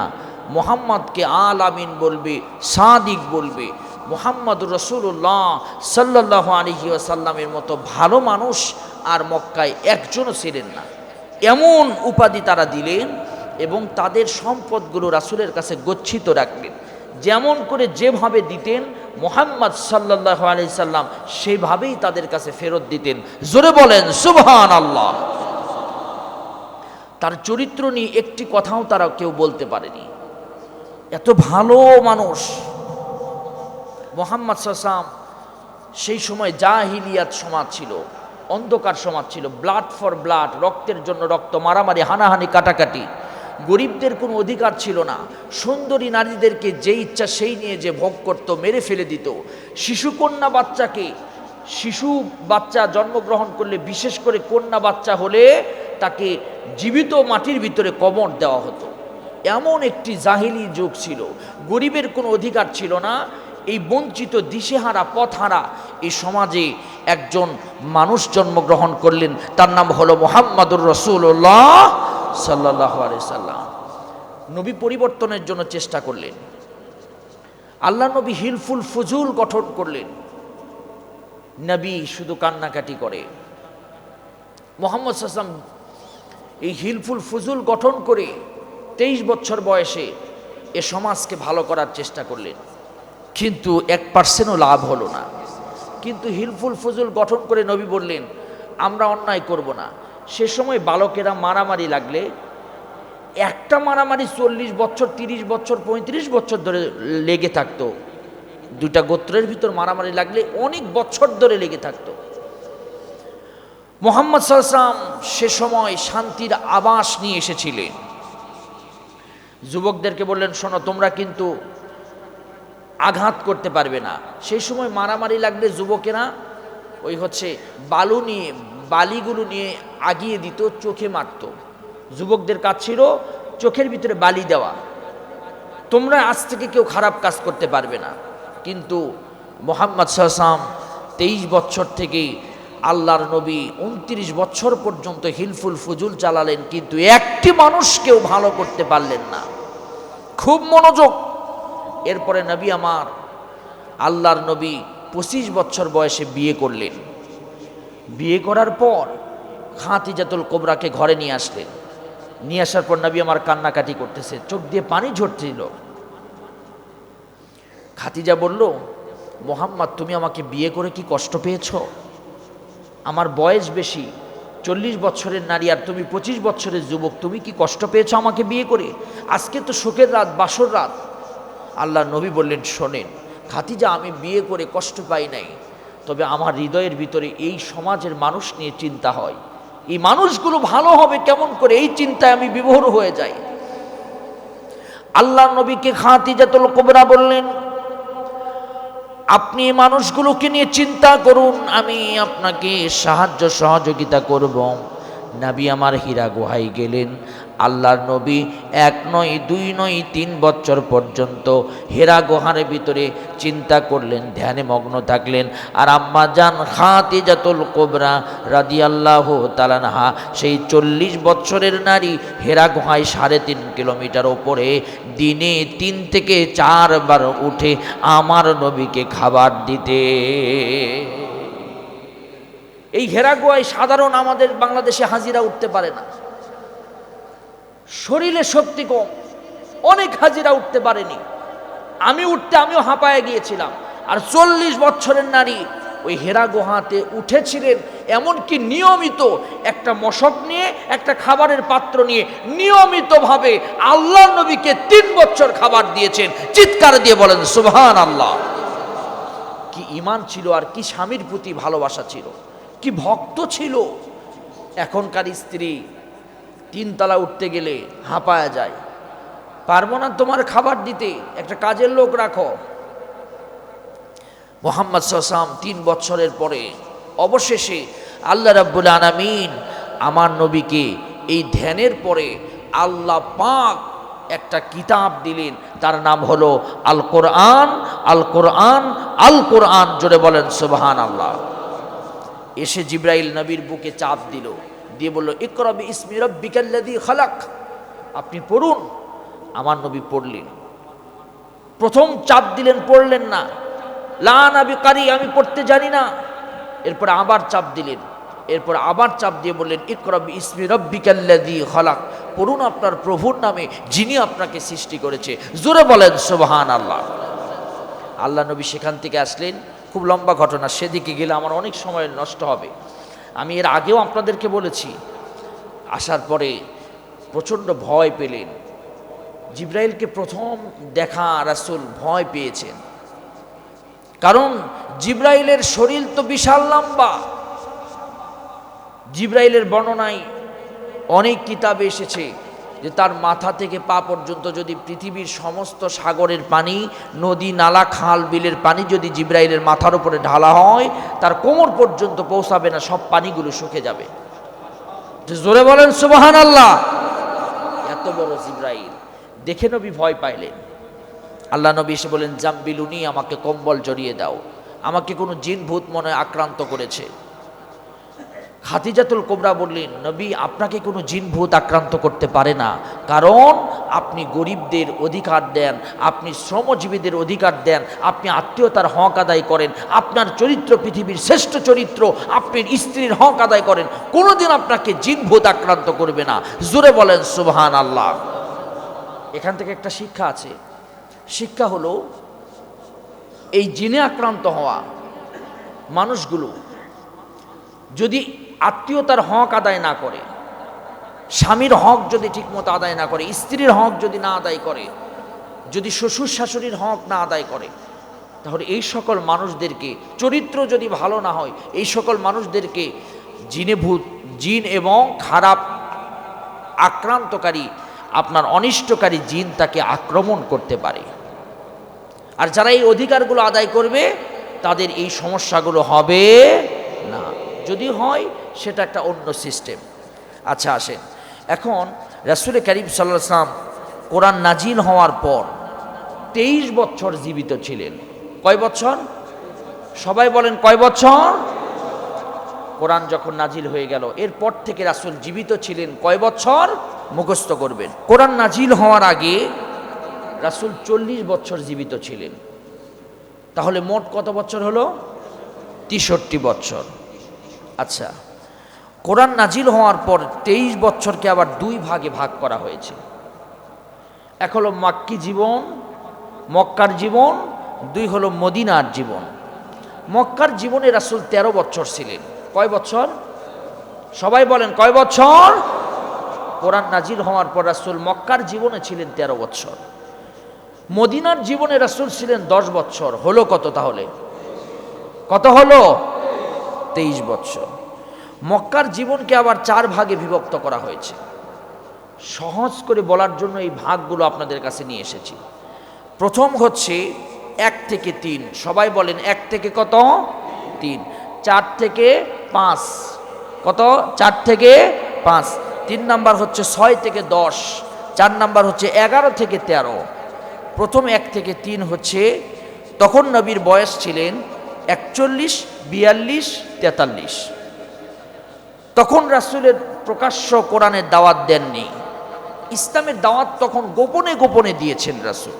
মুহাম্মাদকে আল আমিন বলবে, সাদিক বলবে। মুহাম্মদুর রাসূলুল্লাহ সাল্লাল্লাহু আলাইহি ওয়াসাল্লামের মতো ভালো মানুষ আর মক্কায় একজনও ছিলেন না। এমন উপাধি তারা দিলেন এবং তাদের সম্পদগুলো রাসূলের কাছে গচ্ছিত রাখলেন। যেমন করে যেভাবে দিতেন মুহাম্মদ সাল্লাল্লাহু আলাইহি সাল্লাম সেইভাবেই তাদের কাছে ফেরত দিতেন। জোরে বলেন সুবহানাল্লাহ। তার চরিত্র নিয়ে একটি কথাও তারা কেউ বলতে পারেনি, এত ভালো মানুষ। মুহাম্মদ সাল্লাল্লাহু আলাইহি ওয়াসাল্লাম সেই সময় জাহিলিয়াত সমাজ ছিল, অন্ধকার সমাজ ছিল, ব্লাড ফর ব্লাড, রক্তের জন্য রক্ত, মারামারি, হানাহানি, কাটাকাটি। গরিবদের কোনো অধিকার ছিল না। সুন্দরী নারীদেরকে যে ইচ্ছা সেই নিয়ে যে ভোগ করত, মেরে ফেলে দিত। শিশুকন্যা বাচ্চাকে, শিশু বাচ্চা জন্মগ্রহণ করলে, বিশেষ করে কন্যা বাচ্চা হলে তাকে জীবিত মাটির ভিতরে কবর দেওয়া হতো। এমন একটি জাহিলি যুগ ছিল, গরিবের কোনো অধিকার ছিল না। এই বঞ্চিত, দিশেহারা, পথহারা এই সমাজে একজন মানুষ জন্মগ্রহণ করলেন, তার নাম হলো মুহাম্মদুর রাসূলুল্লাহ সাল্লাল্লাহু আলাইহি সাল্লাম। নবী পরিবর্তনের জন্য চেষ্টা করলেন। আল্লাহ নবী হিলফুল ফুজুল গঠন করলেন। নবী শুধু কান্নাকাটি করে। মুহাম্মদ সাল্লাল্লাহু আলাইহি ওয়াসাল্লাম এই হিলফুল ফুজুল গঠন করে 23 বছর বয়সে এ সমাজকে ভালো করার চেষ্টা করলেন, কিন্তু 1% লাভ হলো না। কিন্তু হিলফুল ফুজুল গঠন করে নবী বললেন আমরা অন্যায় করব না। সে সময় বালকেরা মারামারি লাগলে, একটা মারামারি 40 বছর, 30 বছর, 35 বছর ধরে লেগে থাকতো। দুটা গোত্রের ভিতর মারামারি লাগলে অনেক বছর ধরে লেগে থাকতো। মুহাম্মদ সাল্লাল্লাহু আলাইহি ওয়াসাল্লাম সে সময় শান্তির আবাস নিয়ে এসেছিলেন। যুবকদেরকে বললেন শোনো, তোমরা কিন্তু আঘাত করতে পারবে না। সেই সময় মারামারি লাগলে যুবকেরা ওই বালু নিয়ে, বালিগুলো নিয়ে আগিয়ে দিত, চোখে মারত। যুবকদের কাজ ছিল চোখের ভিতরে বালি দেওয়া। তোমরা আজ থেকে কেউ খারাপ কাজ করতে পারবে না। কিন্তু মুহাম্মদ সাল্লাল্লাহু আলাইহি ওয়াসাল্লাম 23 বছর থেকে আল্লাহর নবী 29 বছর পর্যন্ত হিলফুল ফুজুল চালালেন, কিন্তু একটি মানুষ কেউ ভালো করতে পারলেন না। খুব মনোযোগ। এরপরে নবী আমার, আল্লাহর নবী 25 বছর বয়সে বিয়ে করলেন। বিয়ে করার পর খাদিজাতুল কুবরাকে ঘরে নিয়ে আসলেন। নিয়ে আসার পর নবী আমার কান্নাকাটি করতেছে, চোখ দিয়ে পানি ঝরছিল। খাদিজা বলল মুহাম্মদ তুমি আমাকে বিয়ে করে কি কষ্ট পেয়েছ? আমার বয়স বেশি, 40 বছরের নারী, আর তুমি 25 বছরের যুবক, তুমি কি কষ্ট পেয়েছ আমাকে বিয়ে করে? আজকে তো শোকের রাত, বাসর রাত। আল্লাহ নবী বললেন শোনেন খাদিজা, আমি বিয়ে করে কষ্ট পাই নাই, তবে আমার হৃদয়ের ভিতরে এই সমাজের মানুষ নিয়ে চিন্তা হয়। এই মানুষগুলো ভালো হবে কেমন করে, এই চিন্তায় আমি বিভোর হয়ে যাই। আল্লাহ নবীকে খাদিজাতুল কুবরা বললেন আপনি মানুষগুলোকে নিয়ে চিন্তা করুন, আমি আপনাকে সাহায্য সহযোগিতা করব। নবী আমার হীরা গুহায় গেলেন। আল্লাহর নবী 1 নয় 2 নয় 3 বছর পর্যন্ত হীরা গুহার ভিতরে চিন্তা করলেন, ধ্যানে মগ্ন থাকলেন। আর আম্মা জান খাদিজাতুল কুবরা রাদিয়াল্লাহু তাআলা আনহা, সেই 40 বছরের নারী, হীরা গুহায় 3.5 কিলোমিটার উপরে দিনে 3 থেকে 4 বার উঠে আমার নবীকে খাবার দিতে। এই হীরা গুহায় সাধারণ আমাদের বাংলাদেশে হাজিরা উঠতে পারে না, শরীরে শক্তি কম, অনেক হাজিরা উঠতে পারেনি। আমিও হাঁপায়ে গিয়েছিলাম। আর 40 বছরের নারী ওই হীরা গুহাতে উঠেছিলেন, এমনকি নিয়মিত একটা মশক নিয়ে, একটা খাবারের পাত্র নিয়ে নিয়মিতভাবে আল্লাহ নবীকে 3 বছর খাবার দিয়েছেন। চিৎকার দিয়ে বলেন সুবহানাল্লাহ। কি ঈমান ছিল, আর কি স্বামীর প্রতি ভালোবাসা ছিল, কি ভক্ত ছিল। এখনকার স্ত্রী তিনতলা উঠতে গেলে হাঁপায়া যায়, পারবো না তোমার খাবার দিতে, একটা কাজের লোক রাখো। মুহাম্মদ সাল্লাল্লাহু আলাইহি ওয়াসাল্লাম 3 বছরের পরে অবশেষে আল্লাহ রাব্বুল আলামিন আমার নবীকে এই ধ্যানের পরে আল্লাহ পাক একটা কিতাব দিলেন, তার নাম হলো আল কোরআন। আল কোরআন, আল কোরআন, জোরে বলেন সুবহানাল্লাহ। এসে জিবরাইল নবীর বুকে চাপ দিল, দিয়ে বলল, ইকরা বিইসমি রাব্বিকাল্লাযী খালাক, আপনি পড়ুন। আমার নবী পড়লেন। প্রথম চাপ দিলেন, পড়লেন না, লা আনা বিকারি, আমি পড়তে জানি না। এরপর আবার চাপ দিলেন, এরপর আবার চাপ দিয়ে বললেন, ইকরা বিইসমি রাব্বিকাল্লাযী খালাক, পড়ুন আপনার প্রভুর নামে যিনি আপনাকে সৃষ্টি করেছে। জোরে বলেন সুবহানাল্লাহ। আল্লাহ নবী সেখান থেকে আসলেন। খুব লম্বা ঘটনা, সেদিকে গেলে আমার অনেক সময় নষ্ট হবে। আমি এর আগেও আপনাদেরকে বলেছি। আসার পরে প্রচণ্ড ভয় পেলেন। জিবরাইলকে প্রথম দেখা রাসূল ভয় পেয়েছেন, কারণ জিবরাইলের শরীর তো বিশাল লম্বা। জিবরাইলের বর্ণনায় অনেক কিতাবে এসেছে যে তার মাথা থেকে পা পর্যন্ত যদি পৃথিবীর সমস্ত সাগরের পানি, নদী, নালা, খাল, বিলের পানি যদি জিবরাইলের মাথার উপরে ঢালা হয়, তার কোমর পর্যন্ত পৌঁছাবে না, সব পানিগুলো শুকে যাবে। জোরে বলেন সুবহানাল্লাহ। এত বড় জিবরাইল দেখে নবী ভয় পাইলেন। আল্লাহ নবী এসে বলেন, জাম্বিলুনি, আমাকে কম্বল জড়িয়ে দাও, আমাকে কোনো জিন ভূত মনে আক্রান্ত করেছে। খাদিজাতুল কুবরা বললেন, নবী, আপনাকে কোনো জিন ভূত আক্রান্ত করতে পারে না, কারণ আপনি গরিবদের অধিকার দেন, আপনি শ্রমজীবীদের অধিকার দেন, আপনি আত্মীয়তার হক আদায় করেন, আপনার চরিত্র পৃথিবীর শ্রেষ্ঠ চরিত্র, আপনি স্ত্রীর হক আদায় করেন, কোনোদিন আপনাকে জিন ভূত আক্রান্ত করবে না। জোরে বলেন সুবহানাল্লাহ। এখান থেকে একটা শিক্ষা আছে। শিক্ষা হলো, এই জিনে আক্রান্ত হওয়া মানুষগুলো যদি আত্মীয়তার হক আদায় না করে, স্বামীর হক যদি ঠিকমতো আদায় না করে, স্ত্রীর হক যদি না আদায় করে, যদি শ্বশুর শাশুড়ির হক না আদায় করে, তাহলে এই সকল মানুষদেরকে, চরিত্র যদি ভালো না হয়, এই সকল মানুষদেরকে জিন এবং খারাপ আক্রান্তকারী, আপনার অনিষ্টকারী জিন তাকে আক্রমণ করতে পারে। আর যারা এই অধিকারগুলো আদায় করবে, তাদের এই সমস্যাগুলো হবে না। যদি হয়, সেটা একটা অন্য সিস্টেম। আচ্ছা, আসেন এখন রাসূল করিম সাল্লাল্লাহু আলাইহি ওয়াসাল্লাম কোরআন নাজিল হওয়ার পর 23 বছর জীবিত ছিলেন। কয় বছর? সবাই বলেন, কয় বছর? কোরআন যখন নাজিল হয়ে গেল, এরপর থেকে রাসূল জীবিত ছিলেন কয় বছর? মুখস্থ করবেন। কোরআন নাজিল হওয়ার আগে রাসূল 40 বছর জীবিত ছিলেন। তাহলে মোট কত বছর হলো? 63 বছর। আচ্ছা, কোরআন নাজিল হওয়ার পর 23 বছরকে আবার 2 ভাগে ভাগ করা হয়েছে। এক হলো মাক্কি জীবন, মক্কার জীবন, 2 হলো মদিনার জীবন। মক্কার জীবনে রাসূল 13 বছর ছিলেন। কয় বছর? সবাই বলেন, কয় বছর? কোরআন নাজিল হওয়ার পর রাসূল মক্কার জীবনে ছিলেন 13 বছর। মদিনার জীবনে রাসূল ছিলেন 10 বছর। হলো কত তাহলে? কত হলো? 23 বছর। মক্কার জীবনকে আবার 4 ভাগে বিভক্ত করা হয়েছে। সহজ করে বলার জন্য এই ভাগগুলো আপনাদের কাছে নিয়ে এসেছি। প্রথম হচ্ছে 1 থেকে 3। সবাই বলেন, 1 থেকে কত? 3। 4 থেকে 5। কত? 4 থেকে 5। 3 নাম্বার হচ্ছে 6 থেকে 10। 4 নাম্বার হচ্ছে 11 থেকে 13। প্রথম 1 থেকে 3 হচ্ছে তখন নবীর বয়স ছিলেন 41, 42, 43। তখন রাসূলের প্রকাশ্য কোরআনের দাওয়াত দেননি। ইসলামের দাওয়াত তখন গোপনে গোপনে দিয়েছেন রাসূল।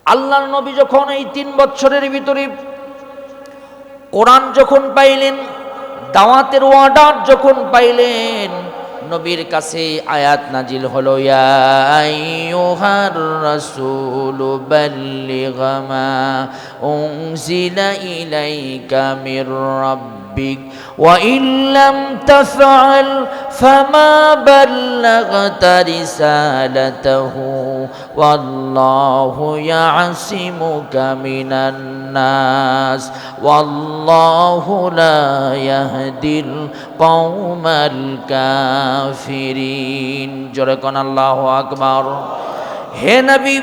আল্লাহর নবী যখন এই 3 বছরের ভিতরে কোরআন যখন পাইলেন, দাওয়াতের অর্ডার যখন পাইলেন, নবীর কাছে আয়াত নাজিল হলো, ইয়া আইয়ুহার রাসূলু বাল্লিগ মা উনজিলা ইলাইকা মির রাব্বিক ربك وإن لم تفعل فما بلغت رسالته والله يعصمك من الناس والله لا يهدي القوم الكافرين جركن الله أكبر হে নবী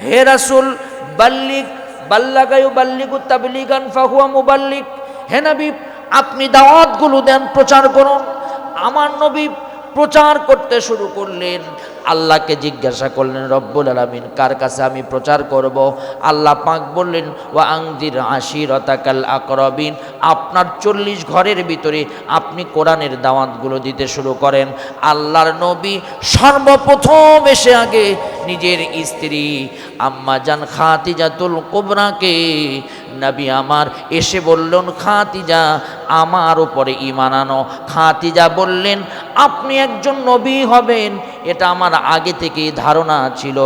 হে রাসূল বাল্লিগ বাল্লাগা ইউবাল্লিগু তাবলীগান ফাহুয়া মুবাল্লিগ হে নবী আপনি দাওয়াতগুলো দেন প্রচার করুন আমার নবী প্রচার করতে শুরু করলেন আল্লাহকে জিজ্ঞাসা করলেন রব্বুল আলামিন কার কাছে আমি প্রচার করব আল্লাহ পাক বললেন ওয়া আনজির আশিরাতাকাল আকরাবিন আপনার 40 ঘরের ভিতরে আপনি কোরআনের দাওয়াতগুলো দিতে শুরু করেন আল্লাহর নবী সর্বপ্রথম এসে আগে নিজের স্ত্রী আম্মা জান খাদিজাতুল কুবরাকে নবী আমার এসে বললেন খাদিজা আমার উপরে ঈমান আনো খাদিজা বললেন আপনি একজন নবী হবেন এটা আমার আগে থেকেই ধারণা ছিল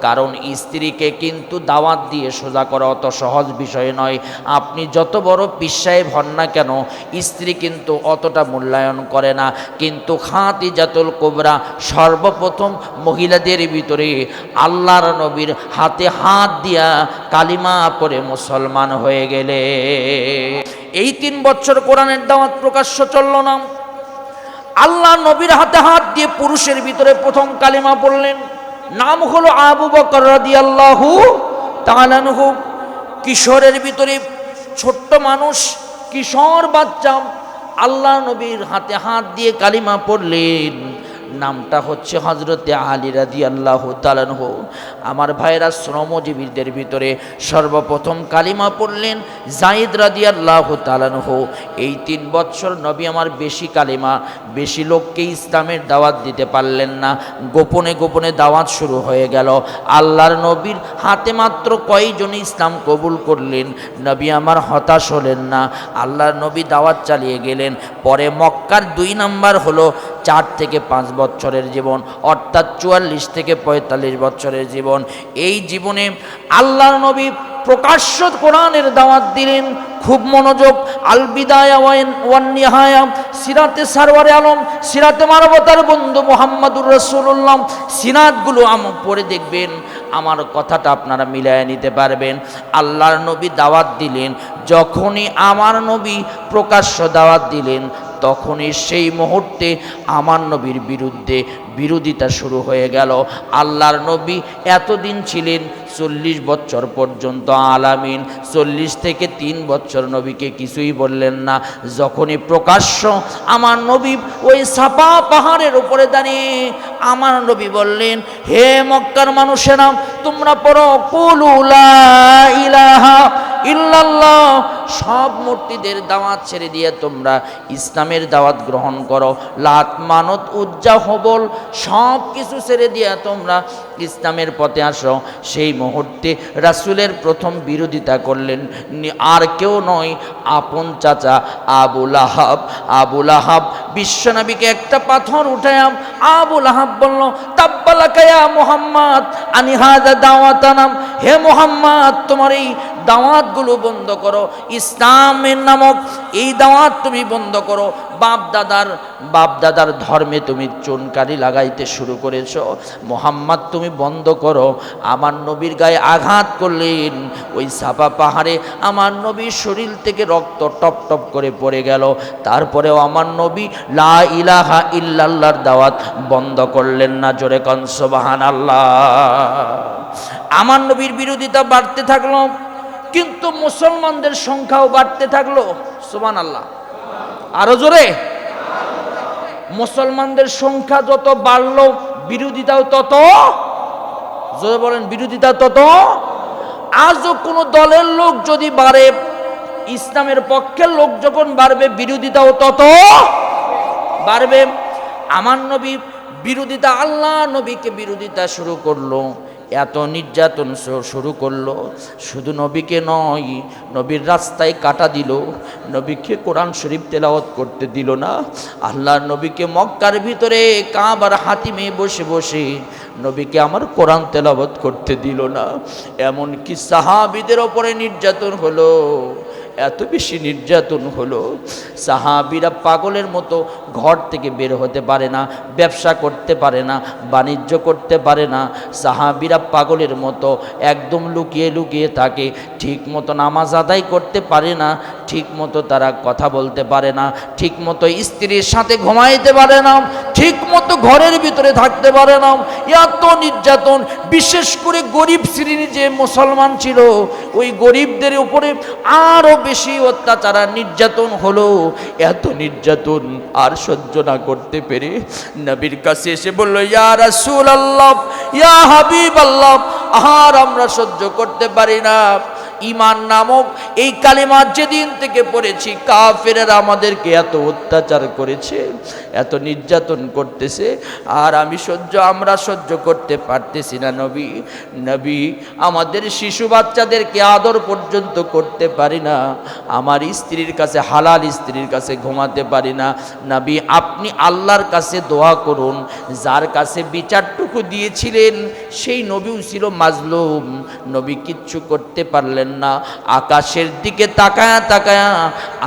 কারণ স্ত্রীকে কিন্তু দাওয়াত দিয়ে সোজা করা অত সহজ বিষয় নয় আপনি যত বড় পীর সাহেব হন না কেন স্ত্রী কিন্তু অতটা মূল্যায়ন করে না কিন্তু খাদিজাতুল কুবরা সর্বপ্রথম মহিলাদের ভিতরে আল্লাহর নবীর হাতে হাত দিয়া কালিমা পড়ে মুসলমান হয়ে গেলে এই 3 বছর কোরআনের দাওয়াত প্রকাশ্য চলল না আল্লাহ নবীর হাতে হাত দিয়ে পুরুষের ভিতরে প্রথম কালিমা পড়লেন নাম হলো আবু বকর রাদিয়াল্লাহু তাআলা আনহু কিশোরের ভিতরে ছোট্ট মানুষ কিশোর বাচ্চা আল্লাহ নবীর হাতে হাত দিয়ে কালিমা পড়লেন নামটা হচ্ছে হযরতে আলী রাদিয়াল্লাহু তাআলা আনহু আমার ভাইরা শ্রমজীবীদের ভিতরে সর্বপ্রথম কালিমা পড়লেন যায়েদ রাদিয়াল্লাহু তাআলা আনহু এই 3 বছর নবী আমার বেশি কালিমা বেশি লোককে ইসলামের দাওয়াত দিতে পারলেন না গোপনে গোপনে দাওয়াত শুরু হয়ে গেল আল্লাহর নবীর হাতে মাত্র কয়জন ইসলাম কবুল করলেন নবী আমার হতাশ হলেন না আল্লাহর নবী দাওয়াত চালিয়ে গেলেন পরে মক্কার 2 নাম্বার হলো 4 থেকে 5 বছরের জীবন অর্থাৎ 44 থেকে 45 বছরের জীবন এই জীবনে আল্লাহর নবী প্রকাশ্য কোরআনের দাওয়াত দিলেন খুব মনোযোগ আল বিদায়া ওয়ান নিহায়া সিরাতে সারওয়ারে আলম সিরাতে মানবতার বন্ধু মুহাম্মদুর রাসূলুল্লাহ সিরাতগুলো পড়ে দেখবেন আমার কথাটা আপনারা মিলায় নিতে পারবেন আল্লাহর নবী দাওয়াত দিলেন যখনই আমার নবী প্রকাশ্য দাওয়াত দিলেন তখনই সেই মুহূর্তে আমার নবীর বিরুদ্ধে বিরোধিতা শুরু হয়ে গেল আল্লাহর নবী এতদিন ছিলেন 40 বছর পর্যন্ত আলামিন 40 থেকে 3 বছর নবীকে কিছুই বললেন না যখনই প্রকাশ্য আমার নবী ওই সাফা পাহাড়ের উপরে দাঁড়িয়ে আমার নবী বললেন হে মক্কার মানুষেরা তোমরা পড়ো কুলু লা ইলাহা ইল্লাল্লাহ সব মূর্তিদের দাওয়াত ছেড়ে দিয়ে তোমরা ইসলামের দাওয়াত গ্রহণ করো লাত মানত উজ্জা হবল সব কিছু ছেড়ে দিয়ে তোমরা ইসলামের পথে আসো সেই মুহূর্তে রাসূলের প্রথম বিরোধিতা করলেন আর কেউ নয় আপন চাচা আবু লাহাব বিশ্বনবীকে একটা পাথর উঠায় আবু লাহাব বলল তাব্বালাকা ইয়া মুহাম্মদ আনি হাযা দাওয়াতানা হে মুহাম্মদ তোমার এই দাওয়াতগুলো বন্ধ করো ইসলামের নামক এই দাওয়াত তুমি বন্ধ করো বাপ দাদার ধর্মে তুমি চুনকারি লাগাইতে শুরু করেছো মুহাম্মদ তুমি বন্ধ করো আমার নবীর গায়ে আঘাত করলেন ওই সাফা পাহাড়ে আমার নবীর শরীর থেকে রক্ত টপ টপ করে পড়ে গেল তারপরেও আমার নবী লা ইলাহা ইল্লাল্লাহর দাওয়াত বন্ধ করলেন না জোরে কোন সুবহানাল্লাহ আমার নবীর বিরোধিতা বাড়তে থাকলো কিন্তু মুসলমানদের সংখ্যাও বাড়তে থাকলো সুবহানাল্লাহ আরো জোরে মুসলমানদের সংখ্যা যত বাড়লো বিরোধিতাও তত জোরে বলেন বিরোধিতা তত আজও কোনো দলের লোক যদি বাড়ে ইসলামের পক্ষের লোক যখন বাড়বে বিরোধিতাও তত বাড়বে আমার নবী বিরোধিতা আল্লাহ নবীকে বিরোধিতা শুরু করলো এত নির্যাতন শুরু করলো শুধু নবীকে নয় নবীর রাস্তায় কাটা দিল নবীকে কোরআন শরীফ তেলাওয়াত করতে দিল না আল্লাহর নবীকে মক্কার ভিতরে কাবার হাতিমে বসে বসে নবীকে আমার কোরআন তেলাওয়াত করতে দিল না এমন কি সাহাবীদের উপরে নির্যাতন হলো এত বেশি নির্যাতন হলো, সাহাবীরা পাগলের মতো ঘর থেকে বের হতে পারে না, ব্যবসা করতে পারে না, বাণিজ্য করতে পারে না। সাহাবীরা পাগলের মতো একদম লুকিয়ে লুকিয়ে থাকে, ঠিক মতো নামাজ আদায় করতে পারে না, ঠিক মতো তারা কথা বলতে পারে না, ঠিক মতো স্ত্রীর সাথে ঘুমাইতে পারে না, ঠিক মতো ঘরের ভিতরে থাকতে পারে না। এত নির্যাতন, বিশেষ করে গরিব শ্রেণী যে মুসলমান ছিল, ওই গরিবদের উপরে আরো বেশি অত্যাচার আর নির্যাতন হলো। এত নির্যাতন আর সহ্য না করতে পেরে নবীর কাছে এসে বলল, ইয়া রাসূলুল্লাহ, ইয়া হাবিবাল্লাহ, আর আমরা সহ্য করতে পারি না। ঈমান নামক এই কালিমা যেদিন থেকে পড়েছি, কাফেররা আমাদেরকে এত অত্যাচার করেছে, এত নির্যাতন করতেছে, আর আমরা সহ্য করতে পারতেছি না। নবী, আমাদের শিশু বাচ্চাদেরকে আদর পর্যন্ত করতে পারি না, আমার স্ত্রীর কাছে, হালাল স্ত্রীর কাছে ঘুমাতে পারি না। নবী, আপনি আল্লাহর কাছে দোয়া করুন। যার কাছে বিচারটুকু দিয়েছিলেন সেই নবীও ছিল মাজলুম, নবী কিচ্ছু করতে পারলেন না। আকাশের দিকে তাকায়া তাকায়া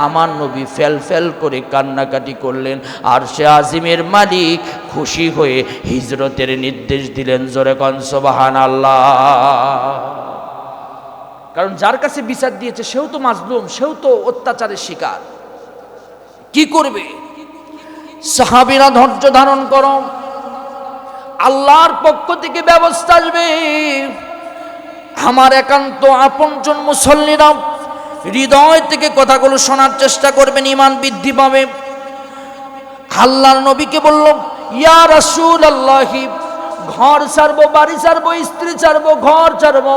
আমার নবী ফেল ফেল করে কান্নাকাটি করলেন। আর সে আজিমের মালিক খুশি হয়ে হিজরতের নির্দেশ দিলেন। জোরে কোন সুবহানাল্লাহ। কারণ যার কাছে বিচার দিয়েছে সেও তো মাজলুম, সেও তো অত্যাচারের শিকার। কি করবে? সাহাবীরা ধৈর্য ধারণ করো, আল্লাহর পক্ষ থেকে ব্যবস্থা আসবে। আমার একান্ত আপনজন মুসল্লিরা হৃদয় থেকে কথাগুলো শোনার চেষ্টা করবেন, ঈমান বৃদ্ধি পাবে। আল্লাহর নবীকে বলল, ইয়া রাসূলুল্লাহ, ঘর ছাড়বো, বাড়ি ছাড়বো, স্ত্রী ছাড়বো, ঘর ছাড়বো,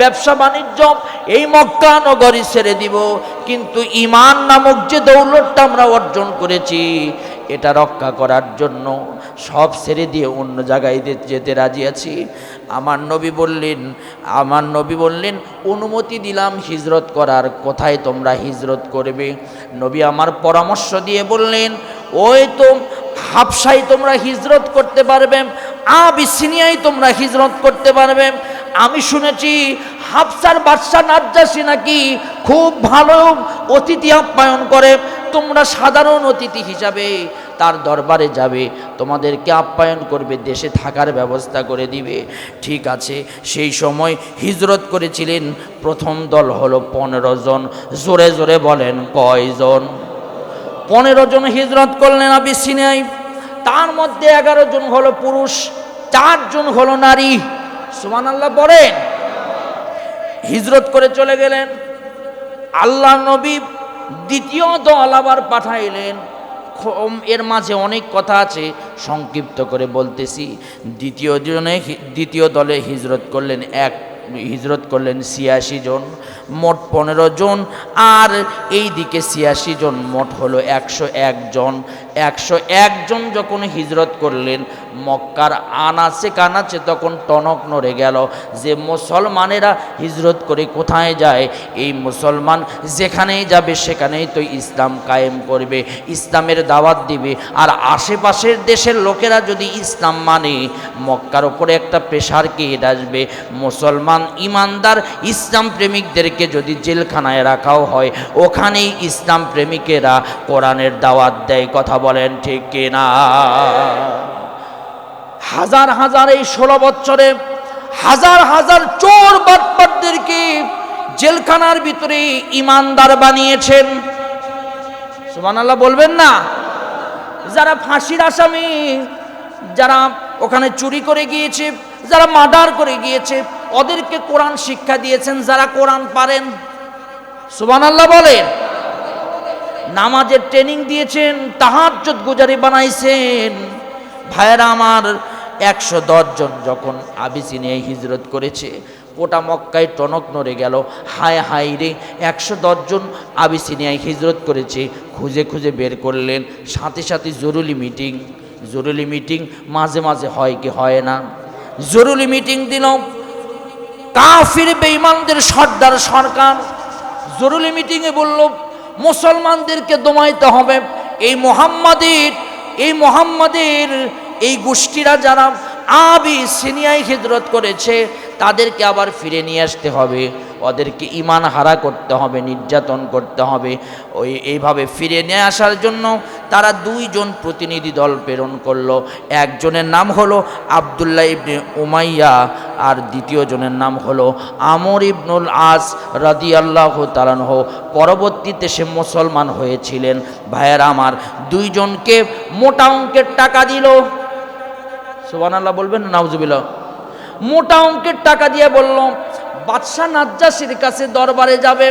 ব্যবসা বাণিজ্য, এই মক্কা নগরী ছেড়ে দিব, কিন্তু ঈমান নামক যে দৌলতটা আমরা অর্জন করেছি এটা রক্ষা করার জন্য সব ছেড়ে দিয়ে অন্য জায়গায় যেতে রাজি আছি। আমার নবী বললেন, অনুমতি দিলাম হিজরত করার, কোথায় তোমরা হিজরত করবে? নবী আমার পরামর্শ দিয়ে বললেন, ওই তো হাবশায় তোমরা হিজরত করতে পারবে, আবিসিনিয়ায় তোমরা হিজরত করতে পারবে। আমি শুনেছি হাবশার বাদশা নাজ্জাশী নাকি খুব ভালো অতিথি আপ্যায়ন করে, তোমরা সাধারণ অতিথি হিসাবে তার দরবারে যাবে, তোমাদেরকে আপ্যায়ন করবে, দেশে থাকার ব্যবস্থা করে দিবে। ঠিক আছে। সেই সময় হিজরত করেছিলেন প্রথম দল হলো 15 জন। জোরে জোরে বলেন কয়জন? 15 জন হিজরত করলেন আবিসিনিয়ায়। তার মধ্যে 11 জন হলো পুরুষ, 4 জন হলো নারী। সুবহানাল্লাহ বলেন। হিজরত করে চলে গেলেন। আল্লাহ নবী দ্বিতীয় দল আবার পাঠাইলেন। এর মাঝে অনেক কথা আছে, সংক্ষিপ্ত করে বলতেছি। দ্বিতীয় দলে হিজরত করলেন 86 জন, মোট 15 জন, আর এই দিকে 86 জন, মোট হলো 101 জন। 101 জন যখন হিজরত করলেন, মক্কার আনাচে কানাচে তখন টনক নড়ে গেল যে মুসলমানেরা হিজরত করে কোথায় যায়? এই মুসলমান যেখানেই যাবে সেখানেই তো ইসলাম কায়েম করবে, ইসলামের দাওয়াত দিবে। আর আশেপাশের দেশের লোকেরা যদি ইসলাম মানে, মক্কার ওপরে একটা প্রেশার কে আসবে। মুসলমান ইমানদার ইসলাম প্রেমিকদেরকে যদি জেলখানায় রাখাও হয়, ওখানেই ইসলাম প্রেমিকেরা কোরআনের দাওয়াত দেয়। কথা বলেন ঠিক কিনা? হাজার হাজার, এই 16 বছরে হাজার হাজার চোর বাটপারদেরকে জেলখানার ভিতরে ইমানদার বানিয়েছেন। সুবহানাল্লাহ বলবেন না? যারা ফাঁসির আসামি, যারা ওখানে চুরি করে গিয়েছে, যারা মার্ডার করে গিয়েছে, ওদেরকে কোরআন শিক্ষা দিয়েছেন যারা কোরআন পারেন। সুবহানাল্লাহ বলেন। নামাজের ট্রেনিং দিয়েছেন, তাহাজ্জুদ গুজারি বানাইছেন। ভাইরা আমার, 110 জন যখন আবিসিনিয়ায় হিজরত করেছে, গোটা মক্কায় টনক নড়ে গেল। হায় হায় রে, 110 জন আবিসিনিয়ায় হিজরত করেছে, খুঁজে খুঁজে বের করলেন। সাথে সাথে জরুরি মিটিং মাঝে মাঝে হয় কি হয় না? জরুরি মিটিং দিল কাফির বেঈমানদের সর্দার সরকার। জরুরি মিটিংয়ে বলল, মুসলমানদেরকে দমাইতে হবে। এই মুহাম্মাদের এই গোষ্ঠীরা যারা আবিসিনিয়ায় হিজরত করেছে, তাদেরকে আবার ফিরে নিয়ে আসতে হবে, ওদেরকে ঈমান হারা করতে হবে, নির্যাতন করতে হবে। এইভাবে ফিরে নিয়ে আসার জন্য তারা দুইজন প্রতিনিধি দল প্রেরণ করলো। একজনের নাম হলো আব্দুল্লাহ ইবনে উমাইয়া, আর দ্বিতীয় জনের নাম হলো আমর ইবনুল আস রাদিয়াল্লাহু তাআলা আনহু। পরবর্তীতে সে মুসলমান হয়েছিলেন। ভাইয়েরা আমার, দুইজনকে মোটা অঙ্কের টাকা দিল। সুবহানাল্লাহ বলবেন না নাউজুবিল্লাহ? মোটা অঙ্কের টাকা দিয়ে বলল, বাদশাহ নাজ্জাশীর কাছে দরবারে যাবে,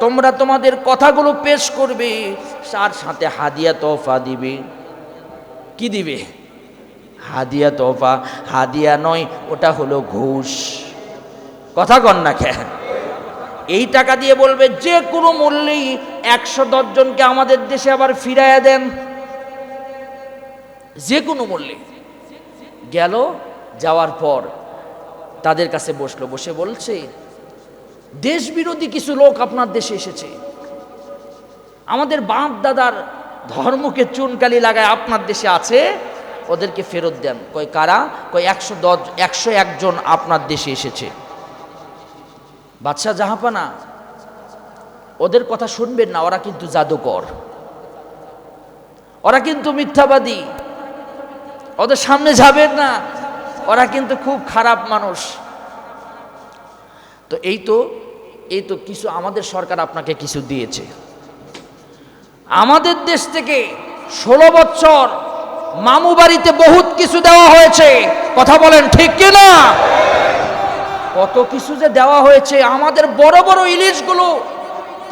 তোমরা তোমাদের কথাগুলো পেশ করবে, তার সাথে হাদিয়া তোহফা দিবে। কি দিবে? হাদিয়া তোহফা। হাদিয়া নয়, ওটা হলো ঘুষ। কথা কন না কেন? এই টাকা দিয়ে বলবে যে কোনো মূল্যেই 110 জনকে আমাদের দেশে আবার ফিরাইয়া দেন, যে কোনো মূল্যে। গেল, যাওয়ার পর তাদের কাছে বসলো, বসে বলছে, দেশ বিরোধী কিছু লোক আপনার দেশে এসেছে, আমাদের বাপ দাদার ধর্মকে চুনকালি লাগায় আপনার দেশে আছে, ওদেরকে ফেরত দেন। কয় কারা? কয় 101 জন আপনার দেশে এসেছে। বাদশাহ জাহাপানা, ওদের কথা শুনবেন না, ওরা কিন্তু জাদুকর, ওরা কিন্তু মিথ্যাবাদী, ওদের সামনে যাবেন না, ওরা কিন্তু খুব খারাপ মানুষ। তো এই তো কিছু আমাদের সরকার আপনাকে কিছু দিয়েছে। আমাদের দেশ থেকে 16 বছর মামু বাড়িতে বহুত কিছু দেওয়া হয়েছে। কথা বলেন ঠিক কিনা? কত কিছু যে দেওয়া হয়েছে, আমাদের বড় বড় ইলিশগুলো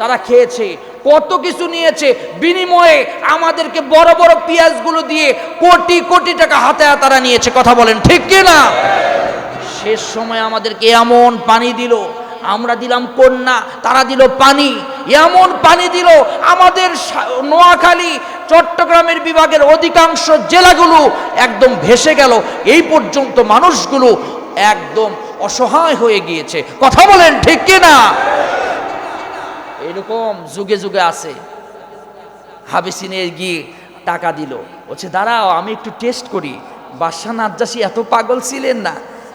তারা খেয়েছে, কত কিছু নিয়েছে, বিনিময়ে আমাদেরকে বড় বড় পেঁয়াজগুলো দিয়ে কোটি কোটি টাকা হাতে তারা নিয়েছে। কথা বলেন ঠিক কিনা? শেষ সময় আমাদেরকে এমন পানি দিল, আমরা দিলাম কন্যা, তারা দিল পানি, এমন পানি দিল আমাদের নোয়াখালী চট্টগ্রামের বিভাগের অধিকাংশ জেলাগুলো একদম ভেসে গেল। এই পর্যন্ত মানুষগুলো একদম অসহায় হয়ে গিয়েছে। কথা বলেন ঠিক কিনা? এরকম যুগে যুগে আছে। হাবিসিনে গিয়ে টাকা দিল, বলছে দাঁড়াও আমি একটু টেস্ট করি। বাদশাহ নাজ্জাশী এত পাগল ছিলেন না,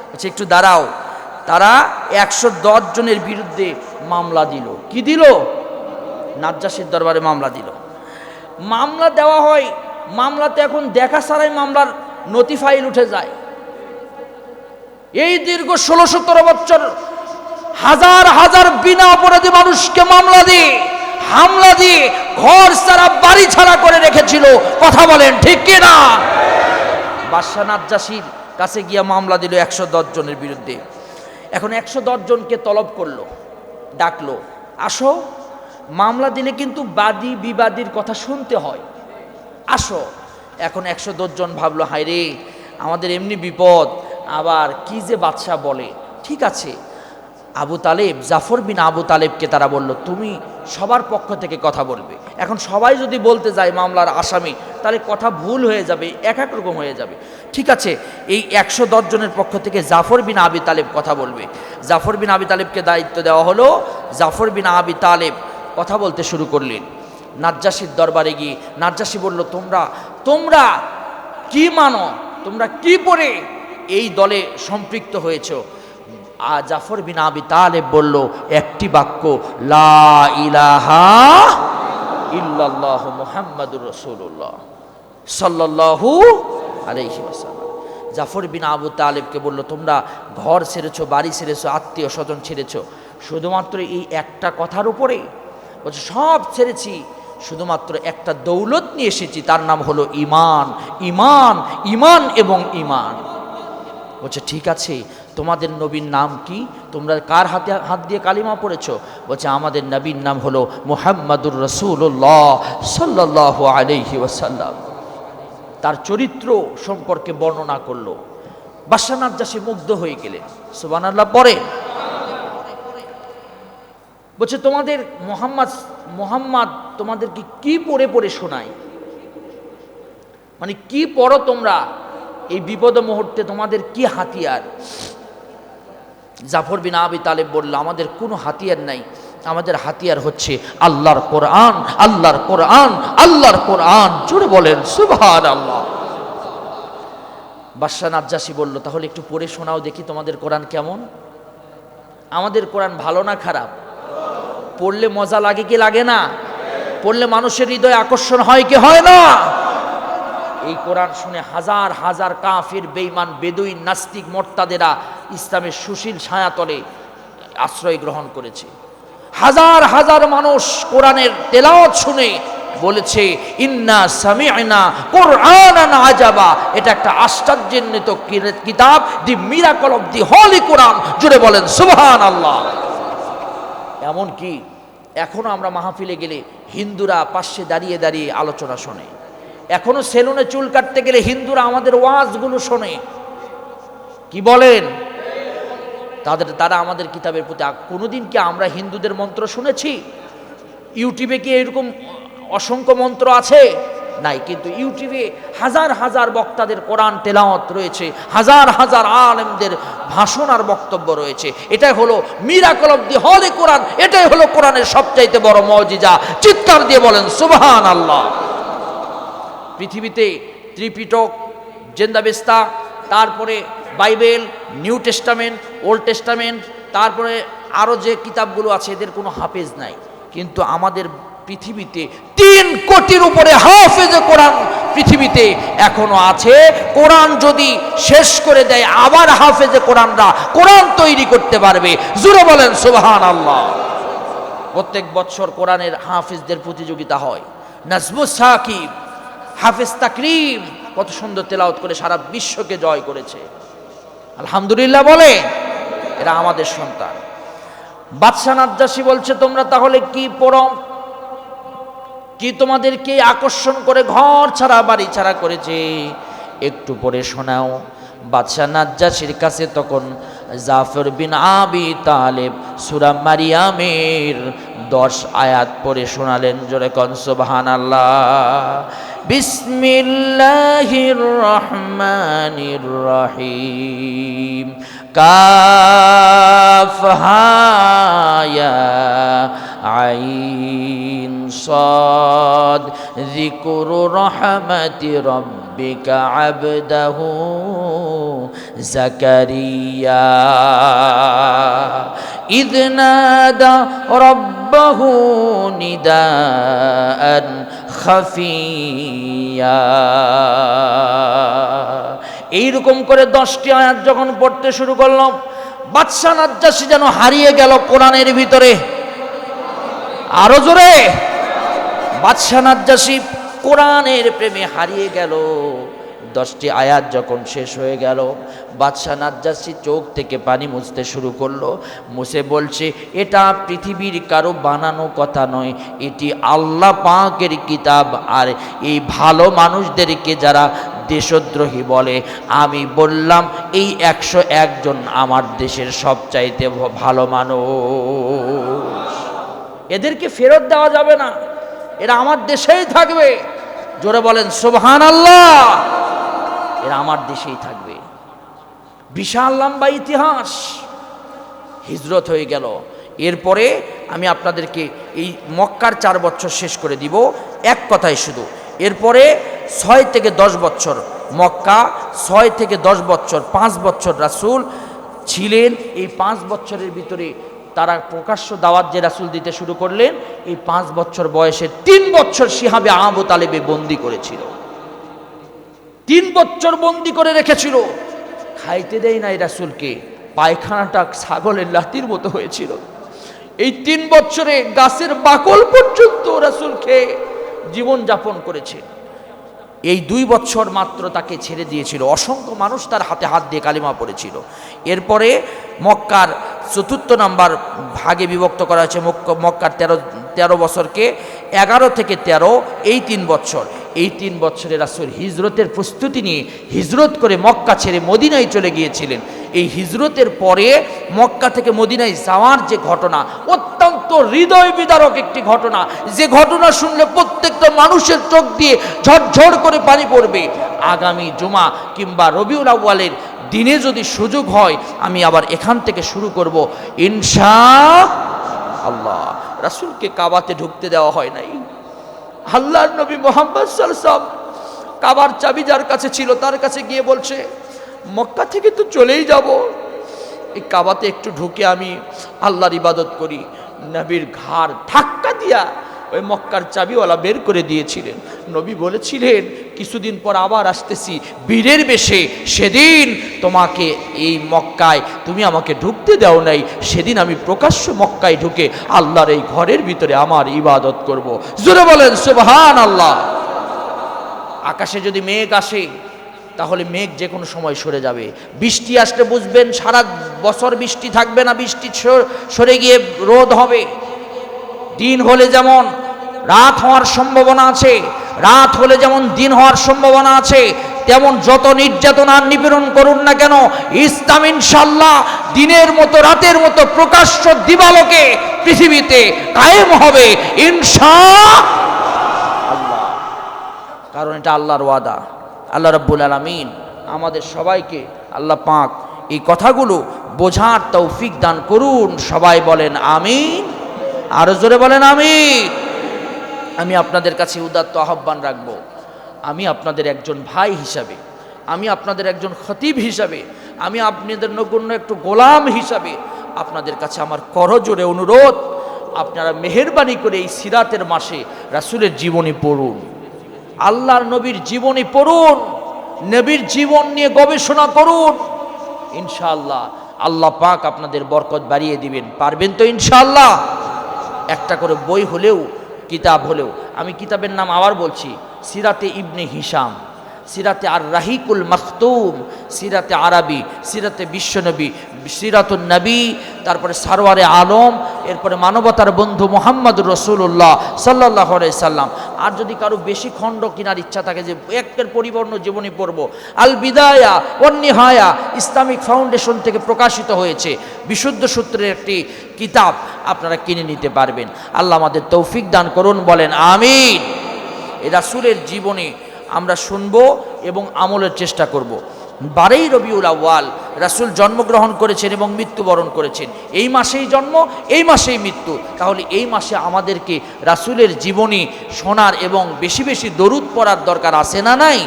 বলছে একটু দাঁড়াও। তারা 110 জনের বিরুদ্ধে মামলা দিল। কি দিল? নাজ্জাশীর দরবারে মামলা দিল। মামলা দেওয়া হয়, মামলাতে এখন দেখা ছাড়াই মামলার নথি ফাইল উঠে যায়। এই দীর্ঘ 16-17 বছর হাজার হাজার বিনা অপরাধী মানুষকে হামলা দিয়ে ঘর ছাড়া বাড়ি ছাড়া করে রেখেছিল। কথা বলেন ঠিক কিনা? বাদশাহ নাজ্জাশীর কাছে গিয়ে মামলা দিল 110 জনের বিরুদ্ধে। এখন 110 জনকে তলব করলো, ডাকলো, আসো। মামলা দিলে কিন্তু বাদী বিবাদীর কথা শুনতে হয়, আসো। এখন 110 জন ভাবলো, হায় রে, আমাদের এমনি বিপদ, আবার কি যে বাদশাহ বলে। ঠিক আছে, আবু তালেব, জাফর বিন আবু তালেবকে তারা বলল, তুমি সবার পক্ষ থেকে কথা বলবে। এখন সবাই যদি বলতে যায় মামলার আসামি, তাহলে কথা ভুল হয়ে যাবে, এক এক রকম হয়ে যাবে। ঠিক আছে, এই 110 জনের পক্ষ থেকে জাফর বিন আবি তালেব কথা বলবে। জাফর বিন আবি তালেবকে দায়িত্ব দেওয়া হলো। জাফর বিন আবি তালেব কথা বলতে শুরু করলেন। নাজ্জাশীর দরবারে গিয়ে নাজ্জাশী বলল, তোমরা কি মানো, তোমরা কি পড়ে এই দলে সম্পৃক্ত হয়েছ? জাফর বিন আবি তালেব বলল একটি বাক্য, লা ইলাহা ইল্লাল্লাহু মুহাম্মাদুর রাসূলুল্লাহ সাল্লাল্লাহু আলাইহি ওয়াসাল্লাম। জাফর বিন আবু তালেবকে বলল, তোমরা ঘর ছেড়েছো, বাড়ি ছেড়েছো, আত্মীয় স্বজন ছেড়েছো, শুধুমাত্র এই একটা কথার উপরে? বলছে সব ছেড়েছি, শুধুমাত্র একটা দৌলত নিয়ে এসেছি, তার নাম হলো ঈমান। ঈমান, ঈমান এবং ঈমান। বলছে ঠিক আছে, তোমাদের নবীর নাম কি? তোমরা কার হাত দিয়ে কালিমা পড়েছো? বলছে আমাদের নবীর নাম হলো মুহাম্মাদুর রাসূলুল্লাহ সাল্লাল্লাহু আলাইহি ওয়াসাল্লাম। তার চরিত্র সম্পর্কে বর্ণনা করলো। বাদশাহ নাজ্জাশী মুগ্ধ হয়ে গেলেন। সুবহানাল্লাহ পরে বলছে তোমাদের মোহাম্মদ তোমাদেরকে কি পড়ে পড়ে শোনায়, মানে কি পড়ো তোমরা এই বিপদ মুহূর্তে, তোমাদের কি হাতিয়ার? জাফর বিন আবি তালেব বলল, আমাদের কোনো হাতিয়ার নাই, আমাদের হাতিয়ার হচ্ছে আল্লাহর কোরআন, আল্লাহর কোরআন, আল্লাহর কোরআন। জোরে বলেন সুবহানাল্লাহ। বাদশাহ নাজ্জাশী বলল, তাহলে একটু পড়ে শোনাও দেখি তোমাদের কোরআন কেমন। আমাদের কোরআন ভালো না খারাপ? পড়লে মজা লাগে কি লাগে না? পড়লে মানুষের হৃদয়ে আকর্ষণ হয় কি হয় না? এই কোরআন শুনে হাজার হাজার কাফির, বেঈমান, বেদুইন, নাস্তিক, মোরতাদেরা ইসলামের সুশীল ছায়াতলে আশ্রয় গ্রহণ করেছে। হাজার হাজার মানুষ কোরআনের তেলাওয়াত শুনে বলেছে, ইন্না সামি'না কুরআনান আজাবা, এটা একটা আশ্চর্যান্বিত কিতাব, দি মিরাকল অফ দি হলি কোরআন। জুড়ে বলেন সুবহানাল্লাহ। এমন কি এখনো আমরা মাহফিলে গেলে হিন্দুরা পাশে দাঁড়িয়ে দাঁড়িয়ে আলোচনা শোনে। এখনো সেলুনে চুল কাটতে গেলে হিন্দুরা আমাদের ওয়াজগুলো শোনে। কি বলেন? তারা আমাদের কিতাবের প্রতি কোনোদিন কি আমরা হিন্দুদের মন্ত্র শুনেছি? ইউটিউবে কি এরকম অসংখ্য মন্ত্র আছে? নাই। কিন্তু ইউটিউবে হাজার হাজার বক্তাদের কোরআন তেলাওয়াত রয়েছে, হাজার হাজার আলেমদের ভাষণ আর বক্তব্য রয়েছে। এটাই হলো মিরাকল অফ দি হলি কোরআন। এটাই হলো কোরআনের সবচাইতে বড় মুজিজা। চিৎকার দিয়ে বলেন সুবহানাল্লাহ। পৃথিবীতে ত্রিপিটক, জেন্দাবেস্তা, তারপরে Bible, new testament, old testament, তারপরে আরও যে কিতাবগুলো আছে এদের কোনো হাফেজ নাই। কিন্তু আমাদের পৃথিবীতে 3 কোটির উপরে হাফেজে কোরআন পৃথিবীতে এখনো আছে। কোরআন যদি শেষ করে দেয় আবার হাফেজে কোরআনরা কোরআন তৈরি করতে পারবে। জোরে বলেন সুবহানাল্লাহ। প্রত্যেক বছর কোরআনের হাফেজদের প্রতিযোগিতা হয়। নাজমুস সাকিব, হাফেজ তাকরিম কত সুন্দর তেলাওয়াত করে সারা বিশ্বকে জয় করেছে। আলহামদুলিল্লাহ বলে, এরা আমাদের সন্তান। বাদশাহ নাজ্জাশী বলছে, তোমরা তাহলে কি পড়ো? কি তোমাদেরকে আকর্ষণ করে ঘর ছাড়া বাড়ি ছাড়া করেছে? একটু পড়ে শোনাও। বাদশাহ নাজ্জাশীর কাছে তখন জাফর বিন আবি তালেব সূরা মারিয়ামের 10 আয়াত পড়ে শোনালেন। জোরে কোন সুবহানাল্লাহ। বিসমিল্লাহির রহমানির রহিম। কাফ হা ইয়া আইন সাদ যিকরু রহমাতি রাব্বিকা আবদাহু জাকারিয়া ইয নাদা রাব্বাহু নিদাআন খাফিয়া। এইরকম করে 10টি আয়াত যখন পড়তে শুরু করলাম, বাদশাহ নাজ্জাশী যেন হারিয়ে গেল কোরআনের ভিতরে। আরো জোরে। বাদশাহ নাজ্জাশী কোরআনের প্রেমে হারিয়ে গেল। 10টি আয়াত যখন শেষ হয়ে গেল, বাদশাহ নাজ্জাশী চোখ থেকে পানি মুছতে শুরু করলো। মুছে বলছে, এটা পৃথিবীর কারো বানানো কথা নয়, এটি আল্লাহ পাকের কিতাব। আর এই ভালো মানুষদেরকে যারা দেশদ্রোহী বলে, আমি বললাম এই 101 জন আমার দেশের সবচাইতে ভালো মানুষ। এদেরকে ফেরত দেওয়া যাবে না, এরা আমার দেশেই থাকবে। জোরে বলেন সুবহানাল্লাহ। এরা আমার দেশেই থাকবে। বিশাল লম্বা ইতিহাস। হিজরত হয়ে গেল। এরপরে আমি আপনাদেরকে এই মক্কার 4 বছর শেষ করে দিব এক কথায় শুধু। এরপরে 6 থেকে 10 বছর মক্কা, 6 থেকে 10 বছর, 5 বছর রাসূল ছিলেন। এই 5 বছরের ভিতরে তারা প্রকাশ্য দাওয়াত যে রাসূল দিতে শুরু করলেন, এই 5 বছর বয়সে 3 বছর শিহাবে আবু তালেবে বন্দি করেছিল। 3 বছর বন্দি করে রেখেছিল। খাইতে দেয় নাই রাসূলকে। পায়খানাটা ছাগলের লাতির মতো হয়েছিল। এই 3 বছরে গাছের বাকল পর্যন্ত রাসূল খেয়ে জীবন যাপন করেছে। এই 2 বছর মাত্র তাকে ছেড়ে দিয়েছিল। অসংখ্য মানুষ তার হাতে হাত দিয়ে কালিমা পড়েছিল। এরপরে মক্কার 4th নাম্বার ভাগে বিভক্ত করা হয়েছে। মক্কার 13 বছরকে 11 থেকে 13, এই 3 বছর। এই 3 বছরে রাসূল হিজরতের প্রস্তুতি নিয়ে হিজরত করে মক্কা ছেড়ে মদিনায় চলে গিয়েছিলেন। এই হিজরতের পরে মক্কা থেকে মদিনায় যাওয়ার যে ঘটনা, অত্যন্ত হৃদয় বিদারক একটি ঘটনা, যে ঘটনা শুনলে প্রত্যেকটা মানুষের চোখ দিয়ে ঝরঝর করে পানি পড়বে। আগামী জুমা কিংবা রবিউল আউয়ালের দিনে যদি সুযোগ হয়, আমি আবার এখান থেকে শুরু করব ইনশাআল্লাহ। রাসূলকে কাবাতে ঢুকতে দেওয়া হয় নাই। আল্লাহর নবী মুহাম্মদ সাল্লাল্লাহু আলাইহি ওয়াসাল্লাম কাবার চাবি যার কাছে ছিল তার কাছে গিয়ে বলছে, মক্কা থেকে তো চলেই যাব, এই কাবাতে একটু ঢুকে আমি আল্লাহর ইবাদত করি। নবীর ঘাড় ধাক্কা দিয়া ওই মক্কার চাবিওয়ালা বের করে দিয়েছিলেন। নবী বলেছিলেন কিছুদিন পর আবার আসতেছি বীরের বেশে, সেদিন তোমাকে এই মক্কায় তুমি আমাকে ঢুকতে দাও নাই, সেদিন আমি প্রকাশ্য মক্কায় ঢুকে আল্লাহর এই ঘরের ভিতরে আমার ইবাদত করব। জোরে বলেন সুবহানাল্লাহ। আকাশে যদি মেঘ আসে তাহলে মেঘ যে কোনো সময় সরে যাবে। বৃষ্টি আসলে বুঝবেন সারা বছর বৃষ্টি থাকবে না, বৃষ্টি সরে গিয়ে রোদ হবে। দিন হলে যেমন রাত হওয়ার সম্ভাবনা আছে, রাত হলে যেমন দিন হওয়ার সম্ভাবনা আছে, তেমন যত নির্যাতন আর নিপীড়ন করুন না কেন, ইসলাম ইনশাআল্লাহ দিনের মতো রাতের মতো প্রকাশ্য দিবালোকে পৃথিবীতে কায়েম হবে ইনশাআল্লাহ। কারণ এটা আল্লাহর ওয়াদা। আল্লাহ রাব্বুল আলামিন আমাদের সবাইকে আল্লাহ পাক এই কথাগুলো বোঝার তৌফিক দান করুন। সবাই বলেন আমিন, আরো জোরে বলেন আমিন। আমি আপনাদের কাছে উদাত্ত আহ্বান রাখবো, আমি আপনাদের একজন ভাই হিসাবে, আমি আপনাদের একজন খতিব হিসাবে, আমি আপনাদের নগণ্য একটু গোলাম হিসাবে আপনাদের কাছে আমার করজোড়ে অনুরোধ, আপনারা মেহেরবানি করে এই সিরাতের মাসে রাসূলের জীবনী পড়ুন, আল্লাহর নবীর জীবনী পড়ুন, নবীর জীবন নিয়ে গবেষণা করুন। ইনশাআল্লাহ আল্লাহ পাক আপনাদের বরকত বাড়িয়ে দিবেন। পারবেন তো ইনশাআল্লাহ? একটা করে বই হলেও, কিতাব হলেও, আমি কিতাবের নাম আবার বলছি, সিরাতে ইবনে হিশাম, সিরাতে আর রাহিকুল মাখতুম, সিরাতে আরবি, সিরাতে বিশ্বনবী, সিরাতুন নবী, তারপরে সারওয়ারে আলম, এরপরে মানবতার বন্ধু মুহাম্মদুর রাসূলুল্লাহ সাল্লাল্লাহু আলাইহি সাল্লাম। আর যদি কারো বেশি খণ্ড কেনার ইচ্ছা থাকে যে একের পরিপূর্ণ জীবনী পড়ব, আল বিদায়া ওয়ান নিহায়া ইসলামিক ফাউন্ডেশন থেকে প্রকাশিত হয়েছে, বিশুদ্ধ সূত্রের একটি কিতাব, আপনারা কিনে নিতে পারবেন। আল্লাহ আমাদের তৌফিক দান করুন, বলেন আমিন। এই রাসূলের জীবনী আমরা শুনব এবং আমলের চেষ্টা করব। 12ই রবিউল আউয়াল রাসূল জন্মগ্রহণ করেছেন এবং মৃত্যুবরণ করেছেন। এই মাসেই জন্ম, এই মাসেই মৃত্যু। তাহলে এই মাসে আমাদেরকে রাসূলের জীবনী শোনার এবং বেশি বেশি দরুদ পড়ার দরকার আছে না নাই?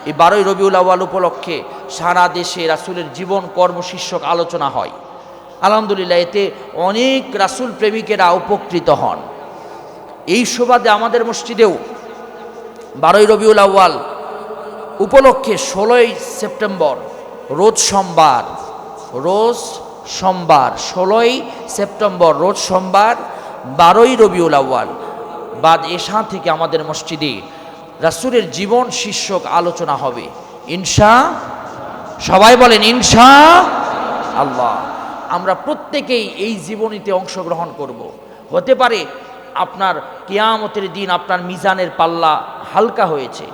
এই 12ই রবিউল আউয়াল উপলক্ষে সারা দেশে রাসূলের জীবন কর্ম শীর্ষক আলোচনা হয়। আলহামদুলিল্লাহ, এতে অনেক রাসূল প্রেমিকেরা উপকৃত হন। এই সুবাদে আমাদের মসজিদেও 12ই রবিউল আউয়াল উপলক্ষে 16ই সেপ্টেম্বর রোজ সোমবার 16ই সেপ্টেম্বর রোজ সোমবার 12ই রবিউল আউয়াল বাদ এশা থেকে আমাদের মসজিদে রাসূলের জীবন শীর্ষক আলোচনা হবে সবাই বলেন ইনশাআল্লাহ। আমরা প্রত্যেকেই এই জীবনীতে অংশগ্রহণ করব। হতে পারে আপনার কিয়ামতের দিন আপনার মিজানের পাল্লা হালকা হয়েছে,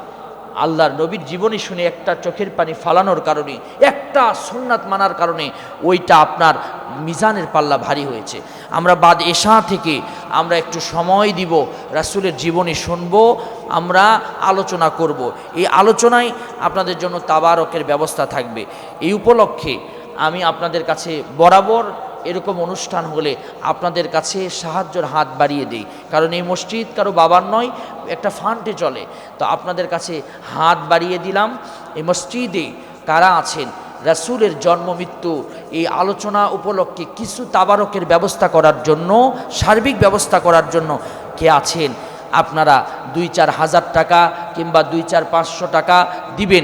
আল্লাহর নবীর জীবনী শুনে একটা চোখের পানি ফালানোর কারণে, একটা সুন্নাত মানার কারণে ওইটা আপনার মিজানের পাল্লা ভারী হয়েছে। আমরা বাদ এশা থেকে আমরা একটু সময় দিব, রাসূলের জীবনী শুনবো, আমরা আলোচনা করব। এই আলোচনায় আপনাদের জন্য তাবারকের ব্যবস্থা থাকবে। এই উপলক্ষে আমি আপনাদের কাছে বরাবর এরকম অনুষ্ঠান হলে আপনাদের কাছে সাহায্যের হাত বাড়িয়ে দিই, কারণ এই মসজিদ কারো বাবার নয়, একটা ফান্ডে চলে। তো আপনাদের কাছে হাত বাড়িয়ে দিলাম, এই মসজিদে কারা আছেন রাসূলের জন্ম মৃত্যু এই আলোচনা উপলক্ষে কিছু তাবারকের ব্যবস্থা করার জন্য, সার্বিক ব্যবস্থা করার জন্য কে আছেন, আপনারা 2-4 হাজার টাকা কিংবা 2-4-500 টাকা দিবেন।